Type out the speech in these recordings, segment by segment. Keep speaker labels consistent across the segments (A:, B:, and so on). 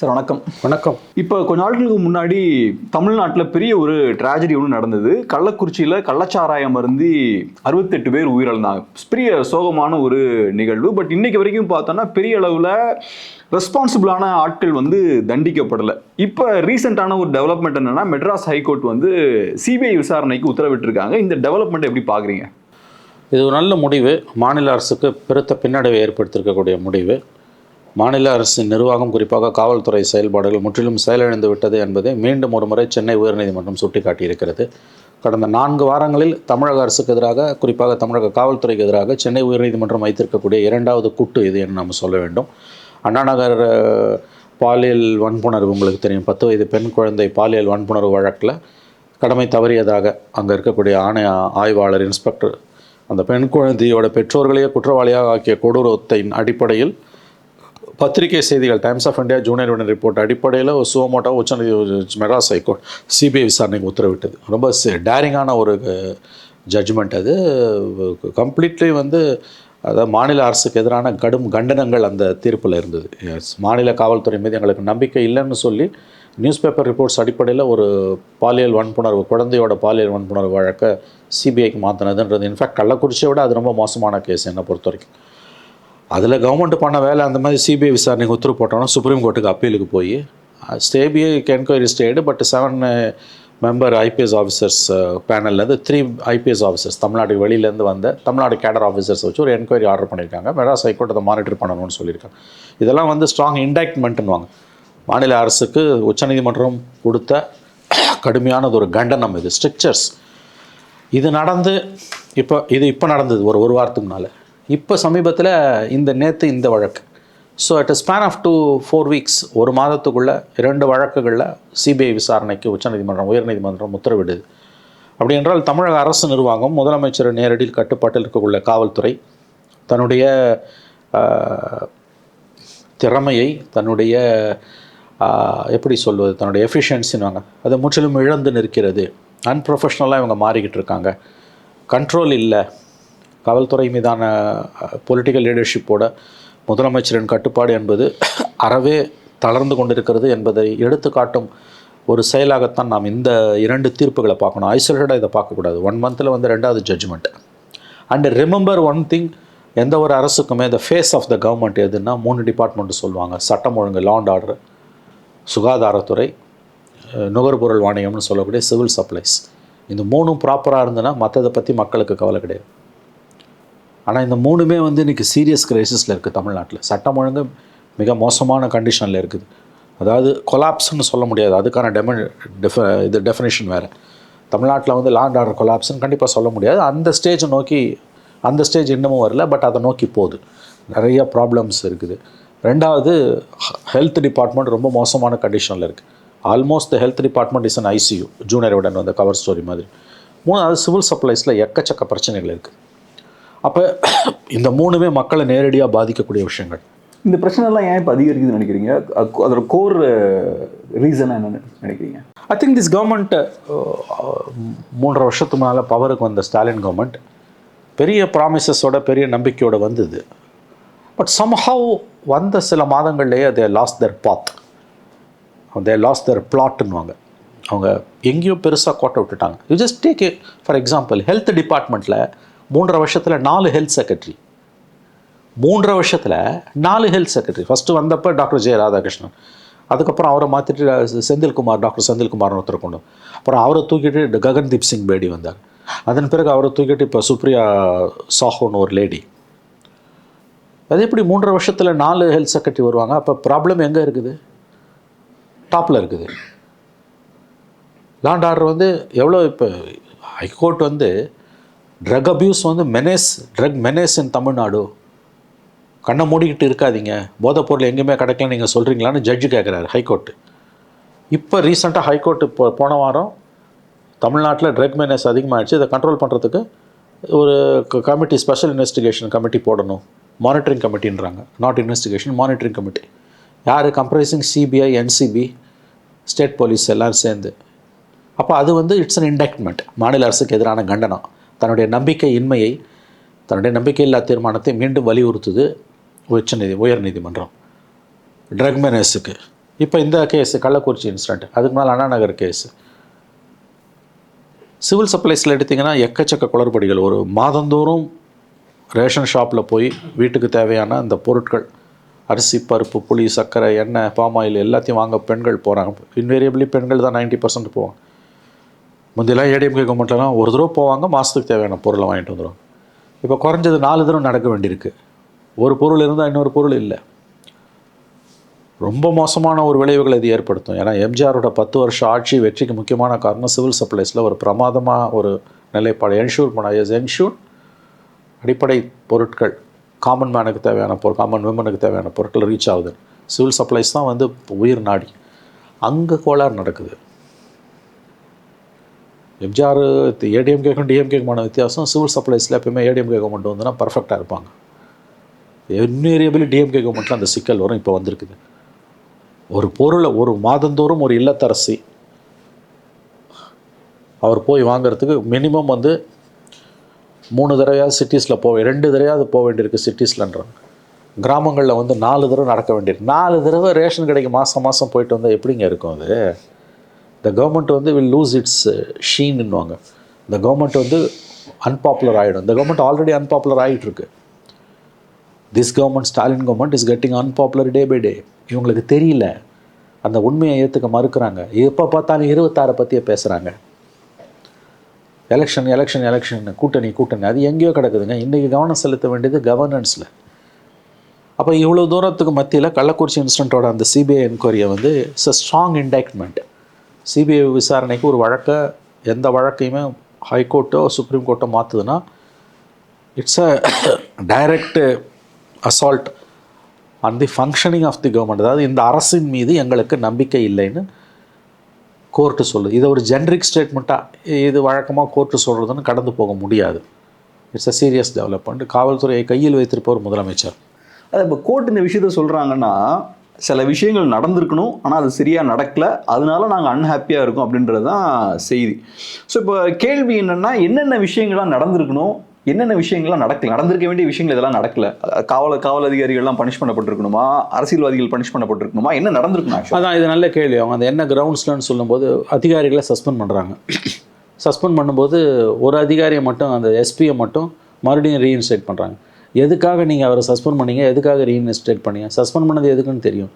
A: Sir வணக்கம்.
B: வணக்கம்.
A: இப்போ கொஞ்ச நாட்களுக்கு முன்னாடி தமிழ்நாட்டில் பெரிய ஒரு ட்ராஜடி ஒன்று நடந்தது. கள்ளக்குறிச்சியில் கள்ளச்சாராயம் அருந்தி 68 பேர் உயிரிழந்தாங்க. பெரிய சோகமான ஒரு நிகழ்வு. பட் இன்னைக்கு வரைக்கும் பார்த்தோன்னா பெரிய அளவில் ரெஸ்பான்சிபிளான ஆட்கள் தண்டிக்கப்படலை. இப்போ ரீசெண்டான ஒரு டெவலப்மெண்ட் என்னன்னா, மெட்ராஸ் ஹைகோர்ட் சிபிஐ விசாரணைக்கு உத்தரவிட்டிருக்காங்க. இந்த டெவலப்மெண்ட் எப்படி பார்க்குறீங்க?
B: இது ஒரு நல்ல முடிவு. மாநில அரசுக்கு பெருத்த பின்னடைவை ஏற்படுத்தியிருக்கக்கூடிய முடிவு. மாநில அரசின் நிர்வாகம், குறிப்பாக காவல்துறை செயல்பாடுகள் முற்றிலும் செயலிழந்து விட்டது என்பதை மீண்டும் ஒரு முறை சென்னை உயர்நீதிமன்றம் சுட்டிக்காட்டியிருக்கிறது. கடந்த 4 வாரங்களில் தமிழக அரசுக்கு எதிராக, குறிப்பாக தமிழக காவல்துறைக்கு எதிராக சென்னை உயர்நீதிமன்றம் வைத்திருக்கக்கூடிய 2வது குட்டு இது என்று நாம் சொல்ல வேண்டும். அண்ணாநகர் பாலியல் வன்புணர்வு உங்களுக்கு தெரியும். 10 வயது பெண் குழந்தை பாலியல் வன்புணர்வு வழக்கில் கடமை தவறியதாக அங்கே இருக்கக்கூடிய ஆய்வாளர், இன்ஸ்பெக்டர் அந்த பெண் குழந்தையோட பெற்றோர்களையே குற்றவாளியாக ஆக்கிய கொடூரத்தின் அடிப்படையில் பத்திரிகை செய்திகள், டைம்ஸ் ஆஃப் இந்தியா, ஜூனியர் விடன் ரிப்போர்ட் அடிப்படையில் ஒரு சுவமோட்டோ மெட்ராஸ் ஹைகோர்ட் சிபிஐ விசாரணைக்கு உத்தரவிட்டது. ரொம்ப டேரிங்கான ஒரு ஜட்ஜ்மெண்ட் அது. கம்ப்ளீட்லி அதாவது மாநில அரசுக்கு எதிரான கடும் கண்டனங்கள் அந்த தீர்ப்பில் இருந்தது. மாநில காவல்துறை மீது எங்களுக்கு நம்பிக்கை இல்லைன்னு சொல்லி நியூஸ் பேப்பர் ரிப்போர்ட்ஸ் அடிப்படையில் ஒரு பாலியல் வன்புணர்வு, குழந்தையோட பாலியல் வன்புணர்வு வழக்கை சிபிஐக்கு மாற்றினதுன்றது இன்ஃபேக்ட் கள்ளக்குறிச்சியை விட அது ரொம்ப மோசமான கேஸ் என்னை பொறுத்த வரைக்கும். அதில் கவர்மெண்ட் பண்ண வேலை அந்த மாதிரி சிபிஐ விசாரணைக்கு உத்தரவு போட்டோன்னா சுப்ரீம் கோர்ட்டுக்கு அப்பீலுக்கு போய் CBI enquiry stayed. But 7 member IPS officers பேனல்லேருந்து 3 ஐபிஎஸ் ஆஃபீஸர்ஸ் தமிழ்நாட்டுக்கு வெளியிலேருந்து வந்த தமிழ்நாடு கேடர் ஆஃபீஸர்ஸ் வச்சு ஒரு என்கொயரி ஆர்டர் பண்ணியிருக்காங்க. மெட்ராஸ் ஹைகோர்ட் அதை மானிட்டர் பண்ணணும்னு சொல்லியிருக்காங்க. இதெல்லாம் ஸ்ட்ராங் இன்டாக்ட்மெண்ட்டுன்னுவாங்க. மாநில அரசுக்கு உச்சநீதிமன்றம் கொடுத்த கடுமையானது ஒரு கண்டனம். இது ஸ்ட்ரிக்சர்ஸ். இது நடந்து இப்போ நடந்தது ஒரு வாரத்துக்கு முன்னால். இப்போ சமீபத்தில் நேற்று இந்த வழக்கு. So at a span of 2-4 weeks, ஒரு மாதத்துக்குள்ளே 2 வழக்குகளில் சிபிஐ விசாரணைக்கு உயர்நீதிமன்றம் உத்தரவிடுது. அப்படி என்றால் தமிழக அரசு நிர்வாகம், முதலமைச்சர் நேரடியில் கட்டுப்பாட்டில் இருக்கக்கூடிய காவல்துறை தன்னுடைய திறமையை, தன்னுடைய எப்படி சொல்வது, தன்னுடைய எஃபிஷியன்சின்னு அதை முற்றிலும் இழந்து நிற்கிறது. அன்ப்ரொஃபஷ்னலாக இவங்க மாறிக்கிட்டு இருக்காங்க. கண்ட்ரோல் இல்லை. காவல்துறை மீதான பொலிட்டிக்கல் லீடர்ஷிப்போட முதலமைச்சரின் கட்டுப்பாடு என்பது அறவே தளர்ந்து கொண்டிருக்கிறது என்பதை எடுத்து காட்டும் ஒரு செயலாகத்தான் நாம் இந்த 2 தீர்ப்புகளை பார்க்கணும். ஐசோலேட்டடாக இதை பார்க்கக்கூடாது. 1 மந்தில் 2வது judgment. And remember one thing, எந்த ஒரு அரசுக்குமே the face of the government எதுன்னா 3 டிபார்ட்மெண்ட்டு சொல்லுவாங்க. சட்டம் ஒழுங்கு, லா அண்ட் ஆர்டர், சுகாதாரத்துறை, நுகர்பொருள் வாணியம்னு சொல்லக்கூடிய சிவில் சப்ளைஸ். இந்த 3ம் ப்ராப்பராக இருந்ததுன்னா மற்றதை பற்றி மக்களுக்கு கவலை கிடையாது. ஆனால் இந்த 3மே இன்றைக்கி சீரியஸ் கிரைசிஸில் இருக்குது தமிழ்நாட்டில். சட்டம் ஒழுங்கு மிக மோசமான கண்டிஷனில் இருக்குது. அதாவது கொலாப்ஸ்ன்னு சொல்ல முடியாது, அதுக்கான டெஃபினேஷன் வேறு. தமிழ்நாட்டில் லா அண்ட் ஆர்டர் கொலாப்ஸ்ன்னு கண்டிப்பாக சொல்ல முடியாது. அந்த ஸ்டேஜ் இன்னமும் வரல. பட் அதை நோக்கி போகுது. நிறைய ப்ராப்ளம்ஸ் இருக்குது. 2வது ஹெல்த் டிபார்ட்மெண்ட் ரொம்ப மோசமான கண்டிஷனில் இருக்குது. Almost the health department is an ICU, junior Vikatan cover story மாதிரி. 3வது சிவில் சப்ளைஸில் எக்கச்சக்க பிரச்சனைகள் இருக்குது. அப்போ இந்த 3மே மக்களை நேரடியாக பாதிக்கக்கூடிய விஷயங்கள்.
A: இந்த பிரச்சனைலாம் ஏன் இப்போ அதிகரிக்குதுன்னு நினைக்கிறீங்க? அதோட கோர் ரீசன் என்னன்னு நினைக்கிறீங்க?
B: ஐ திங்க் திஸ் கவர்மெண்ட் 3.5 வருஷத்துக்கு மேலே பவருக்கு வந்த ஸ்டாலின் கவர்மெண்ட் பெரிய ப்ராமிசஸோட, பெரிய நம்பிக்கையோடு வந்தது. பட் சம்ஹவ் வந்த சில மாதங்கள்லேயே they lost there path, they lost தேர் பிளாட்னுவாங்க. அவங்க எங்கேயோ பெருசாக கோட்டை விட்டுட்டாங்க. You just take for example, health டிபார்ட்மெண்ட்டில் 3.5 வருஷத்தில் 4 ஹெல்த் செக்ரட்டரி. 3.5 வருஷத்தில் 4 ஹெல்த் செக்ரட்டரி. ஃபஸ்ட்டு வந்தப்போ டாக்டர் ஜெய ராதாகிருஷ்ணன், அதுக்கப்புறம் அவரை மாற்றிட்டு டாக்டர் செந்தில்குமார்னு ஒருத்தர் கொண்டு, அப்புறம் அவரை தூக்கிட்டு ககன்தீப் சிங் பேடி வந்தார். அதன் பிறகு அவரை தூக்கிட்டு இப்போ சுப்ரியா சாஹூன்னு ஒரு லேடி. அது எப்படி 3.5 வருஷத்தில் 4 ஹெல்த் செக்ரட்டரி வருவாங்க? அப்போ ப்ராப்ளம் எங்கே இருக்குது? டாப்பில் இருக்குது. லா அண்ட் ஆர்டர் எவ்வளோ இப்போ ஹைகோர்ட் ட்ரக் அப்யூஸ் ட்ரக் மெனேஸ் இன் தமிழ்நாடு. கண்ணை மூடிக்கிட்டு இருக்காதீங்க, போதைப்பொருள் எங்கேயுமே கிடைக்கல நீங்கள் சொல்கிறீங்களான்னு ஜட்ஜு கேட்குறாரு ஹைகோர்ட்டு. இப்போ ரீசெண்டாக ஹைகோர்ட்டு போன வாரம் தமிழ்நாட்டில் ட்ரக் மெனேஸ் அதிகமாகிடுச்சு, இதை கண்ட்ரோல் பண்ணுறதுக்கு ஒரு கமிட்டி, ஸ்பெஷல் இன்வெஸ்டிகேஷன் கமிட்டி போடணும். மானிட்டரிங் கமிட்டின்றாங்க, நாட் இன்வெஸ்டிகேஷன், மானிட்டரிங் கமிட்டி. யார்? Comprising CBI, NCB, state police எல்லோரும் சேர்ந்து. அப்போ அது இட்ஸ் அன் இண்டக்ட்மெண்ட். மாநில அரசுக்கு எதிரான கண்டனம். தன்னுடைய நம்பிக்கையின்மையை, தன்னுடைய நம்பிக்கையில்லா தீர்மானத்தை மீண்டும் வலியுறுத்துது உயர்நீதிமன்றம் ட்ரக் மெனேஸுக்கு. இப்போ இந்த கேஸு கள்ளக்குறிச்சி இன்சிடென்ட், அதுக்கு மேலே அண்ணா நகர் கேஸு, சிவில் சப்ளைஸில் எடுத்திங்கன்னா எக்கச்சக்க குளறுபடிகள். ஒரு மாதந்தோறும் ரேஷன் ஷாப்பில் போய் வீட்டுக்கு தேவையான அந்த பொருட்கள், அரிசி, பருப்பு, புளி, சர்க்கரை, எண்ணெய், பாமாயில் எல்லாத்தையும் வாங்க பெண்கள் போகிறாங்க. இன்வேரியபிளி பெண்கள் தான் 90% போவாங்க. முந்தையெல்லாம் ஏடிஎம்கே கவர்மெண்ட்லாம் ஒரு தடவை போவாங்க, மாதத்துக்கு தேவையான பொருளை வாங்கிட்டு வந்துடுவாங்க. இப்போ குறைஞ்சது 4 தடவை நடக்க வேண்டியிருக்கு. ஒரு பொருள் இருந்தால் இன்னொரு பொருள் இல்லை. ரொம்ப மோசமான ஒரு விளைவுகளை இது ஏற்படுத்தும். ஏன்னா எம்ஜிஆரோட 10 வருஷ ஆட்சி வெற்றிக்கு முக்கியமான காரணம் சிவில் சப்ளைஸில் ஒரு பிரமாதமாக ஒரு நிலைப்பாடு என்ஷூர் பண்ண என்ஷூர் அடிப்படை பொருட்கள் காமன் மேனுக்கு தேவையான காமன் விமனுக்கு தேவையான பொருட்கள் ரீச் ஆகுது. சிவில் சப்ளைஸ் தான் வந்து உயிர் நாடி. அங்கே கோளாறு நடக்குது. எம்ஜிஆர் ஏடிஎம்கேக்கும் டிஎம்கேக்குமான வித்தியாசம், சிவில் சப்ளைஸில் எப்பயுமே ஏடிஎம்கே கவர்மெண்ட் வந்துன்னா பர்ஃபெக்டாக இருப்பாங்க. இன்வேரியபிளி டிஎம்கே கவர்மெண்ட்டில் அந்த சிக்கல் வரும். இப்போ வந்திருக்குது. ஒரு பொருளை ஒரு மாதந்தோறும் ஒரு இல்லத்தரசி அவர் போய் வாங்கிறதுக்கு மினிமம் வந்து 3 தடவையாவது சிட்டிஸில் 2 தடவையாவது போக வேண்டியிருக்கு சிட்டிஸ்லன்றாங்க. கிராமங்களில் வந்து 4 தடவை நடக்க வேண்டியிருக்கு. 4 தடவை ரேஷன் கடைக்கு மாதம் போயிட்டு வந்தால் எப்படிங்க இருக்கும் அது? இந்த கவர்மெண்ட் வந்து வில் லூஸ் இட்ஸ் ஷீன்னுவாங்க. இந்த கவர்மெண்ட் வந்து அன்பாப்புலர் ஆகிடும். இந்த கவர்மெண்ட் ஆல்ரெடி அன்பாப்புலர் ஆகிட்டு இருக்கு. This government, Stalin government is getting unpopular day by day. இவங்களுக்கு தெரியல, அந்த உண்மையை ஏற்றுக்க மறுக்கிறாங்க. எப்போ பார்த்தாலும் 26 பற்றியே பேசுகிறாங்க. எலெக்ஷன் கூட்டணி அது எங்கேயோ கிடக்குதுங்க. இன்றைக்கி கவனம் செலுத்த வேண்டியது கவர்னன்ஸில். அப்போ இவ்வளோ தூரத்துக்கு மத்தியில் கள்ளக்குறிச்சி இன்சிடென்ட்டோட அந்த சிபிஐ என்கொயரியை வந்து it's a strong indictment. CBI விசாரணைக்கு ஒரு எந்த வழக்கையுமே ஹைகோர்ட்டோ சுப்ரீம் கோர்ட்டோ மாற்றுதுன்னா it's a direct assault on the functioning of the government. அதாவது இந்த அரசின் மீது எங்களுக்கு நம்பிக்கை இல்லைன்னு கோர்ட்டு சொல்லுது. இதை ஒரு ஜென்ரிக் ஸ்டேட்மெண்ட்டாக இது வழக்கமாக கோர்ட்டு சொல்கிறதுன்னு கடந்து போக முடியாது. It's a serious development. காவல்துறையை கையில் வைத்திருப்பவர் முதலமைச்சர்.
A: அது இப்போ கோர்ட் இந்த விஷயத்த சொல்கிறாங்கன்னா, சில விஷயங்கள் நடந்திருக்கணும், ஆனால் அது சரியாக நடக்கலை, அதனால நாங்கள் அன்ஹாப்பியாக இருக்கோம் அப்படின்றது தான் செய்தி. ஸோ இப்போ கேள்வி என்னென்னா, என்னென்ன விஷயங்கள்லாம் நடந்திருக்கணும், என்னென்ன விஷயங்கள்லாம் நடந்திருக்க வேண்டிய விஷயங்கள் இதெல்லாம் நடக்கல? காவல் அதிகாரிகள்லாம் பனிஷ் பண்ணப்பட்டிருக்கணுமா, அரசியல்வாதிகள் பனிஷ் பண்ணப்பட்டிருக்கணுமா, என்ன நடந்திருக்கணும்?
B: அதான் இது நல்ல கேள்வி. அவங்க அந்த என்ன கிரவுண்ட்ஸ்லன்னு சொல்லும்போது அதிகாரிகளை சஸ்பெண்ட் பண்ணுறாங்க. சஸ்பெண்ட் பண்ணும்போது ஒரு அதிகாரியை மட்டும், அந்த எஸ்பியை மட்டும் மறுபடியும் ரீஇன்ஸ்டேட் பண்ணுறாங்க. எதுக்காக நீங்கள் அவரை சஸ்பெண்ட் பண்ணீங்க, எதுக்காக ரீஇன்ஸ்டேட் பண்ணீங்க? சஸ்பெண்ட் பண்ணது எதுக்குன்னு தெரியும்.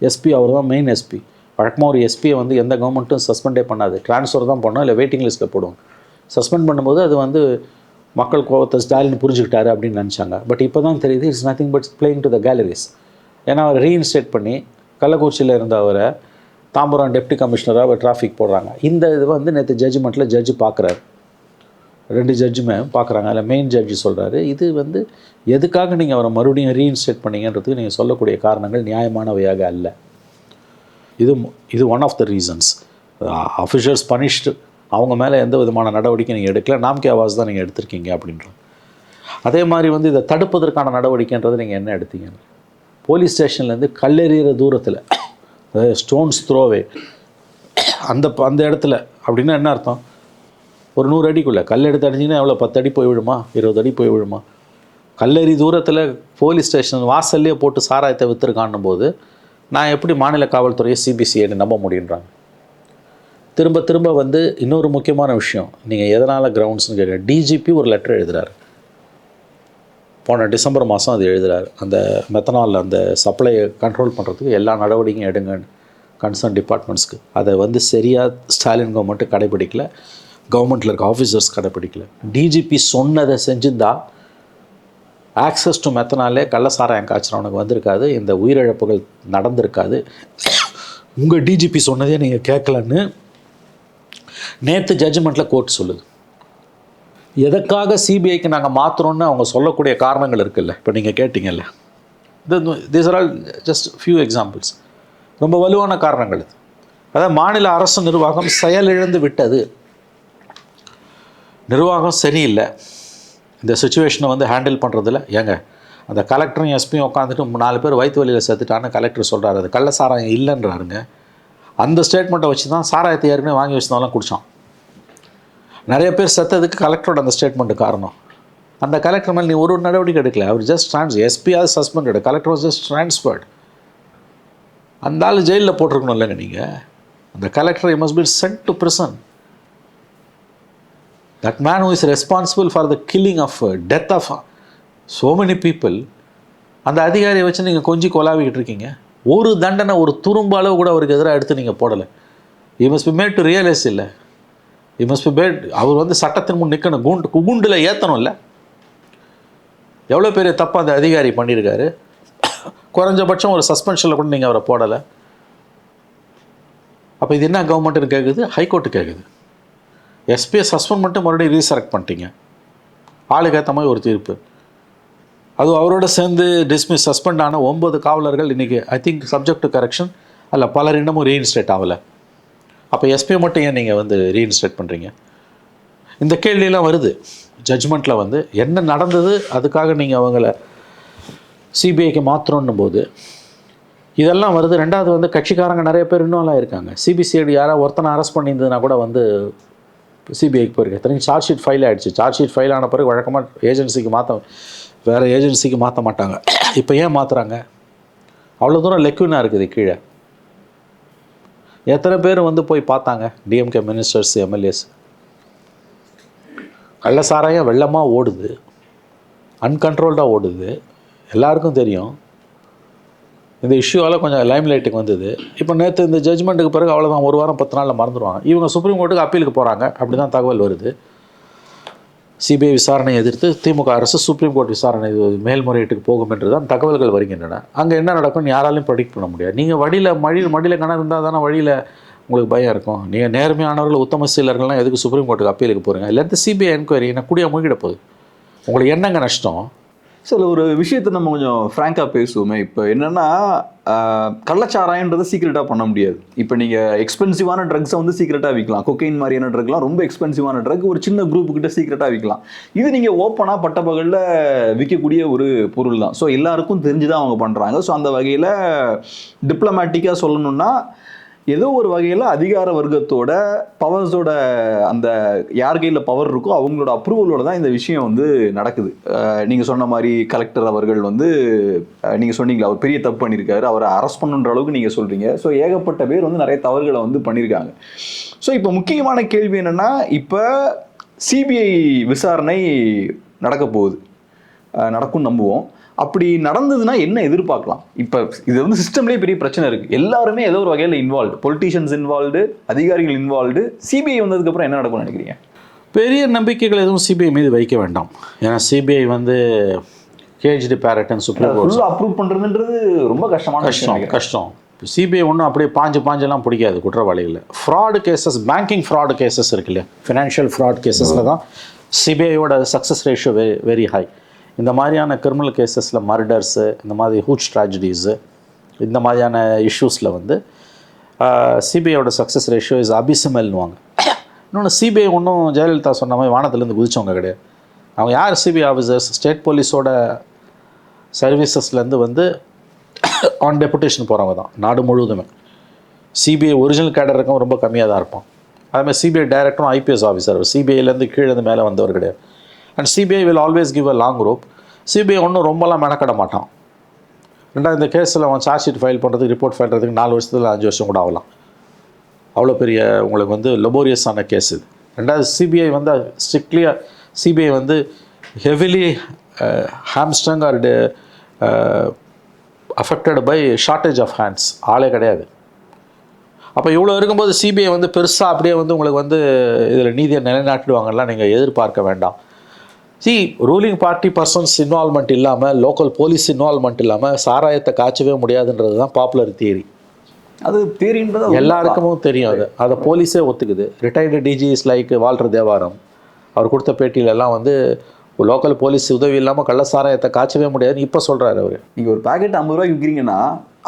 B: எஸ்பி அவர் தான் மெயின் எஸ்பி. வழக்கமாக ஒரு எஸ்பியை வந்து எந்த கவர்மெண்ட்டும் சஸ்பெண்டே பண்ணாது, ட்ரான்ஸ்ஃபர் தான் பண்ணோம், இல்லை வெயிட்டிங் லிஸ்ட்டில் போடுவோம். சஸ்பெண்ட் பண்ணும்போது அது வந்து மக்கள் கோவத்தை ஸ்டாலின் புரிஞ்சுக்கிட்டாரு அப்படின்னு நினச்சாங்க. பட் இப்போ தான் தெரியுது it's nothing but playing to the calories. ஏன்னா அவர் ரீஇன்ஸ்டேட் பண்ணி கள்ளக்குறிச்சியில் இருந்த அவரை தாம்பரம் டெப்டி கமிஷனராக அவர் டிராஃபிக் போடுறாங்க. இந்த இது வந்து நேற்று ஜட்ஜ்மெண்ட்டில் ஜட்ஜு பார்க்குறாரு. 2 ஜட்ஜுமே பார்க்குறாங்க. அதில் மெயின் ஜட்ஜு சொல்கிறாரு, இது வந்து எதுக்காக நீங்கள் அவரை மறுபடியும் ரீஇன்ஸ்டேட் பண்ணீங்கன்றதுக்கு நீங்கள் சொல்லக்கூடிய காரணங்கள் நியாயமானவையாக அல்ல. இது one of the reasons. Officials punished, அவங்க மேலே எந்த விதமான நடவடிக்கை நீங்கள் எடுக்கல, நாம்கே ஆவாஸ் தான் நீங்கள் எடுத்திருக்கீங்க அப்படின்றது. அதே மாதிரி வந்து இதை தடுப்பதற்கான நடவடிக்கைன்றது நீங்கள் என்ன எடுத்தீங்க? போலீஸ் ஸ்டேஷன்லேருந்து கல்லெறிகிற தூரத்தில், ஸ்டோன்ஸ் த்ரோவே அந்த இடத்துல அப்படின்னா என்ன அர்த்தம்? ஒரு 100 அடிக்குள்ளே கல் எடுத்து அடிச்சிங்கன்னா எவ்வளோ, 10 அடி போய் விழுமா, 20 அடி போய் விழுமா? கல்லெறி தூரத்தில் போலீஸ் ஸ்டேஷன் வாசல்லே போட்டு சாராயத்தை விற்றுருக்கான்னும் போது நான் எப்படி மாநில காவல்துறையை சிபிசிஐன்னு நம்ப முடியுன்றாங்க. திரும்ப வந்து இன்னொரு முக்கியமான விஷயம், நீங்கள் எதனால் கிரவுண்ட்ஸ்னு கேட்குற, டிஜிபி ஒரு லெட்டர் எழுதுகிறார். போன டிசம்பர் மாதம் அது எழுதுகிறார். அந்த மெத்தனால் அந்த சப்ளையை கண்ட்ரோல் பண்ணுறதுக்கு எல்லா நடவடிக்கையும் எடுங்கன்னு கன்சர்ன் டிபார்ட்மெண்ட்ஸ்க்கு. அதை வந்து சரியாக ஸ்டாலின் கவர்மெண்ட்டு கடைப்பிடிக்கல, கவர்மெண்ட்டில் இருக்க ஆஃபீஸர்ஸ் கடைப்பிடிக்கல. டிஜிபி சொன்னதை செஞ்சுருந்தா ஆக்சஸ் டு மெத்தனாலே கள்ளசாராயம் காய்ச்சறவனுக்கு வந்திருக்காது, இந்த உயிரிழப்புகள் நடந்திருக்காது. உங்கள் டிஜிபி சொன்னதே நீங்கள் கேட்கலன்னு நேற்று ஜட்ஜ்மெண்ட்டில் கோர்ட் சொல்லுது. எதற்காக சிபிஐக்கு நாங்கள் மாற்றுறோன்னு அவங்க சொல்லக்கூடிய காரணங்கள் இருக்குல்ல, இப்போ நீங்கள் கேட்டிங்கல்ல, these are all just few examples. ரொம்ப வலுவான காரணங்கள் இது. அதாவது மாநில அரசு நிர்வாகம் செயலிழந்து விட்டது, நிர்வாகம் சரியில்லை, இந்த சுச்சுவேஷனை வந்து ஹேண்டில் பண்ணுறதில்ல. ஏங்க அந்த கலெக்டரும் எஸ்பியும் உட்காந்துட்டு 4 பேர் வயிற்று வலியில் செத்துட்டான்னு கலெக்டர் சொல்கிறாரு, அது கள்ள சாராயம் இல்லைன்றாருங்க. அந்த ஸ்டேட்மெண்ட்டை வச்சு தான் சாராயத்தை ஏற்கனவே வாங்கி வச்சுருந்தாலும் குடித்தான். நிறைய பேர் செத்ததுக்கு கலெக்டரோட அந்த ஸ்டேட்மெண்ட்டு காரணம். அந்த கலெக்டர் மேலே நீ ஒரு நடவடிக்கை எடுக்கல, அவர் ஜஸ்ட் எஸ்பியாவது suspended, collector was just transferred. அந்த ஆள் ஜெயிலில் போட்டிருக்கணும் இல்லைங்க நீங்கள். அந்த collector must be sent to prison. That man who is responsible for the killing of death of so many people, அந்த அதிகாரியை வச்சு நீங்கள் கொஞ்சம் கொலாவிக்கிட்டு இருக்கீங்க. ஒரு தண்டனை ஒரு துரும்பு அளவு கூட அவருக்கு எதிராக எடுத்து நீங்கள் போடலை. he must be made to realize இல்லை. he must be made, அவர் வந்து சட்டத்தின் முன் நிற்கணும். குகுண்டில் ஏற்றணும் இல்லை. எவ்வளோ பெரிய தப்பு அந்த அதிகாரி பண்ணியிருக்காரு. குறைஞ்சபட்சம் ஒரு சஸ்பென்ஷனில் கூட நீங்கள் அவரை போடலை. அப்போ இது என்ன கவர்மெண்ட்டுன்னு கேட்குது, ஹைகோர்ட்டு கேட்குது. எஸ்பியை சஸ்பெண்ட் பண்ணிட்டு மறுபடியும் ரீசெலக்ட் பண்ணிட்டீங்க. ஆளுக்கு ஏற்ற மாதிரி ஒரு தீர்ப்பு. அதுவும் அவரோட சேர்ந்து டிஸ்மிஸ் சஸ்பெண்ட் ஆன 9 காவலர்கள் இன்றைக்கி I think subject to correction அல்ல, பலர் இன்னமும் ரீஇன்ஸ்டேட் ஆகலை. அப்போ எஸ்பியை மட்டும் ஏன் நீங்கள் வந்து ரீஇன்ஸ்டேட் பண்ணுறீங்க? இந்த கேள்வியெல்லாம் வருது ஜட்ஜ்மெண்ட்டில். வந்து என்ன நடந்தது, அதுக்காக நீங்கள் அவங்கள சிபிஐக்கு மாற்றணும் போது இதெல்லாம் வருது. ரெண்டாவது வந்து கட்சிக்காரங்க நிறைய பேர் இன்னும்லாம் இருக்காங்க. சிபிசிஐடி யாராவது ஒருத்தனை அரெஸ்ட் பண்ணியிருந்ததுன்னா கூட வந்து சிபிஐக்கு போயிருக்கு. இத்தனைக்கும் சார்ஜ் ஷீட் ஃபைல் ஆகிடுச்சு. சார்ஜ் ஷீட் ஃபைல் ஆன பிறகு வழக்கமாக ஏஜென்சிக்கு வேறு ஏஜென்சிக்கு மாற்ற மாட்டாங்க. இப்போ ஏன் மாற்றுறாங்க? அவ்வளோ தூரம் லெக்யூனாக இருக்குது கீழே. எத்தனை பேர் வந்து போய் பார்த்தாங்க டிஎம்கே மினிஸ்டர்ஸ், எம்எல்ஏஸ். கள்ளசாராயம் வெள்ளமாக ஓடுது, அன்கண்ட்ரோல்டாக ஓடுது, எல்லாருக்கும் தெரியும். இந்த இஷ்யூவால் கொஞ்சம் லைம்லைட்டுக்கு வந்தது. இப்போ நேற்று இந்த ஜட்ஜ்மெண்ட்டுக்கு பிறகு அவ்வளோதான், 1 வாரம் 10 நாளில் மறந்துடுவாங்க. இவங்க சுப்ரீம் கோர்ட்டுக்கு அப்பீலுக்கு போகிறாங்க, அப்படி தான் தகவல் வருது. சிபிஐ விசாரணையை எதிர்த்து திமுக அரசு சுப்ரீம் கோர்ட் விசாரணை மேல்முறையீட்டுக்கு போகும் என்று தான் தகவல்கள் வருகின்றன. அங்கே என்ன நடக்கும்னு யாராலையும் ப்ரெடிக்ட் பண்ண முடியாது. நீங்கள் மடியில் கணக்கு இருந்தால் தானே வழியில் உங்களுக்கு பயம் இருக்கும். நீங்கள் நேர்மையானவர்கள் உத்தம சீலர்கள்லாம் எதுக்கு சுப்ரீம் கோர்ட்டுக்கு அப்பீலுக்கு போகிறீங்க? இல்லை சிபிஐ என்கொயரி என்ன கூடிய மூழ்கிட போகுது. உங்களுக்கு என்னங்க நஷ்டம்?
A: சில ஒரு விஷயத்தை நம்ம கொஞ்சம் ஃப்ராங்காக பேசுவோமே. இப்போ என்னென்னா, கள்ளச்சாராயன்றதை சீக்ரெட்டாக பண்ண முடியாது. இப்போ நீங்கள் எக்ஸ்பென்சிவான ட்ரக்ஸை வந்து சீக்ரெட்டாக விற்கலாம். கொக்கைன் மாதிரியான ட்ரக்லாம் ரொம்ப எக்ஸ்பென்சிவான ட்ரக் ஒரு சின்ன குரூப்புக்கிட்ட சீக்ரெட்டாக விற்கலாம். இது நீங்கள் ஓப்பனாக பட்டப்பகலில் விற்கக்கூடிய ஒரு பொருள் தான். ஸோ எல்லாருக்கும் தெரிஞ்சு தான் அவங்க பண்ணுறாங்க. ஸோ அந்த வகையில் டிப்ளமேட்டிக்காக சொல்லணும்னா, ஏதோ ஒரு வகையில் அதிகார வர்க்கத்தோட பவர்ஸோட அந்த யார் கையில் பவர் இருக்கோ அவங்களோட அப்ரூவலோட தான் இந்த விஷயம் வந்து நடக்குது. நீங்கள் சொன்ன மாதிரி கலெக்டர் அவர்கள் வந்து நீங்கள் சொன்னீங்களா, அவர் பெரிய தப்பு பண்ணியிருக்காரு, அவரை அரெஸ்ட் பண்ணுன்ற அளவுக்கு நீங்கள் சொல்கிறீங்க. ஸோ ஏகப்பட்ட பேர் வந்து நிறைய தவறுகளை வந்து பண்ணியிருக்காங்க. ஸோ இப்போ முக்கியமான கேள்வி என்னென்னா, இப்போ சிபிஐ விசாரணை நடக்க போகுது, நடக்கும்னு நம்புவோம். அப்படி நடந்ததுன்னா என்ன எதிர்பார்க்கலாம்? இப்போ இது வந்து சிஸ்டம்லேயே பெரிய பிரச்சனை இருக்குது. எல்லாருமே ஏதோ ஒரு வகையில் இன்வால்வ்டு, பொலிட்டீஷியன்ஸ் இன்வால்வ்டு, அதிகாரிகள் இன்வால்வ்டு. சிபிஐ வந்ததுக்கப்புறம் என்ன நடக்கும்னு நினைக்கிறீங்க?
B: பெரிய நம்பிக்கைகள் எதுவும் சிபிஐ மீது வைக்க வேண்டாம். ஏன்னா சிபிஐ வந்து கேஜ்டு பேரட்டன் சுப்ரீம் கோர்ட்
A: அப்ரூவ் பண்ணுறதுன்றது ரொம்ப
B: கஷ்டம். சிபிஐ ஒன்றும் அப்படியே பாஞ்செல்லாம் பிடிக்காது குற்றவாளிகளை. Fraud cases, banking fraud cases இருக்கு இல்லையா, ஃபினான்ஷியல் ஃப்ராட் கேசஸில் தான் சிபிஐயோட சக்ஸஸ் ரேஷியோ வெரி ஹை. இந்த மாதிரியான கிரிமினல் கேசஸில், மர்டர்ஸு, இந்த மாதிரி ஹூஜ் ட்ராஜடிஸு, இந்த மாதிரியான இஷ்யூஸில் வந்து சிபிஐயோட சக்ஸஸ் ரேஷியோ இஸ் அபிசிமல்னுவாங்க. இன்னொன்று, சிபிஐ ஒன்றும் ஜெயலலிதா சொன்ன மாதிரி வானத்துலேருந்து குதிச்சவங்க கிடையாது. அவங்க யார்? சிபிஐ ஆஃபீஸர்ஸ் ஸ்டேட் போலீஸோட சர்வீசஸ்லேருந்து வந்து ஆன் டெபுட்டேஷன் போகிறவங்க தான் நாடு முழுவதுமே. சிபிஐ ஒரிஜினல் கேடர் இருக்கும் ரொம்ப கம்மியாக தான் இருப்பான். அதுமாதிரி சிபிஐ டைரக்டரும் ஐபிஎஸ் ஆஃபீஸர், சிபிஐலேருந்து கீழேருந்து மேலே வந்தவர் கிடையாது. And CBI will always give a long rope. CBI ஒன்றும் ரொம்பலாம் மெனக்கட மாட்டான். ரெண்டாவது, இந்த கேஸில் அவன் சார்ஜ் ஷீட் ஃபைல் பண்ணுறதுக்கு, ரிப்போர்ட் ஃபைல் பண்ணுறதுக்கு 4 வருஷத்துல 5 வருஷம் கூட ஆகலாம். அவ்வளோ பெரிய உங்களுக்கு வந்து லொபோரியஸான கேஸ் இது. ரெண்டாவது, சிபிஐ வந்து ஸ்ட்ரிக்ட்லியாக சிபிஐ வந்து heavily hamstrung or affected by shortage of hands. ஆளே கிடையாது. அப்போ இவ்வளோ இருக்கும்போது சிபிஐ வந்து பெருசாக அப்படியே வந்து உங்களுக்கு வந்து இதில் நீதியை நிலைநாட்டிடுவாங்கலாம் நீங்கள் எதிர்பார்க்க வேண்டாம். ரூலிங் பார்ட்டி பர்சன்ஸ் இன்வால்மெண்ட் இல்லாமல், லோக்கல் போலீஸ் இன்வால்மெண்ட் இல்லாமல் சாராயத்தை காய்ச்சவே முடியாதுன்றது தான் பாப்புலர் தியரி.
A: அது தியரின்றது
B: எல்லாருக்கும் தெரியும். அதை போலீஸே ஒத்துக்குது. ரிட்டையர்டு டிஜிஸ் லைக் வால்டர் தேவாரம் அவர் கொடுத்த பேட்டியிலெல்லாம் வந்து லோக்கல் போலீஸ் உதவி இல்லாமல் கள்ள சாராயத்தை காய்ச்சவே முடியாதுன்னு இப்போ சொல்கிறாரு அவர்.
A: நீங்கள் ஒரு பேக்கெட் 50 ரூபாய்க்கு விற்கிறீங்கன்னா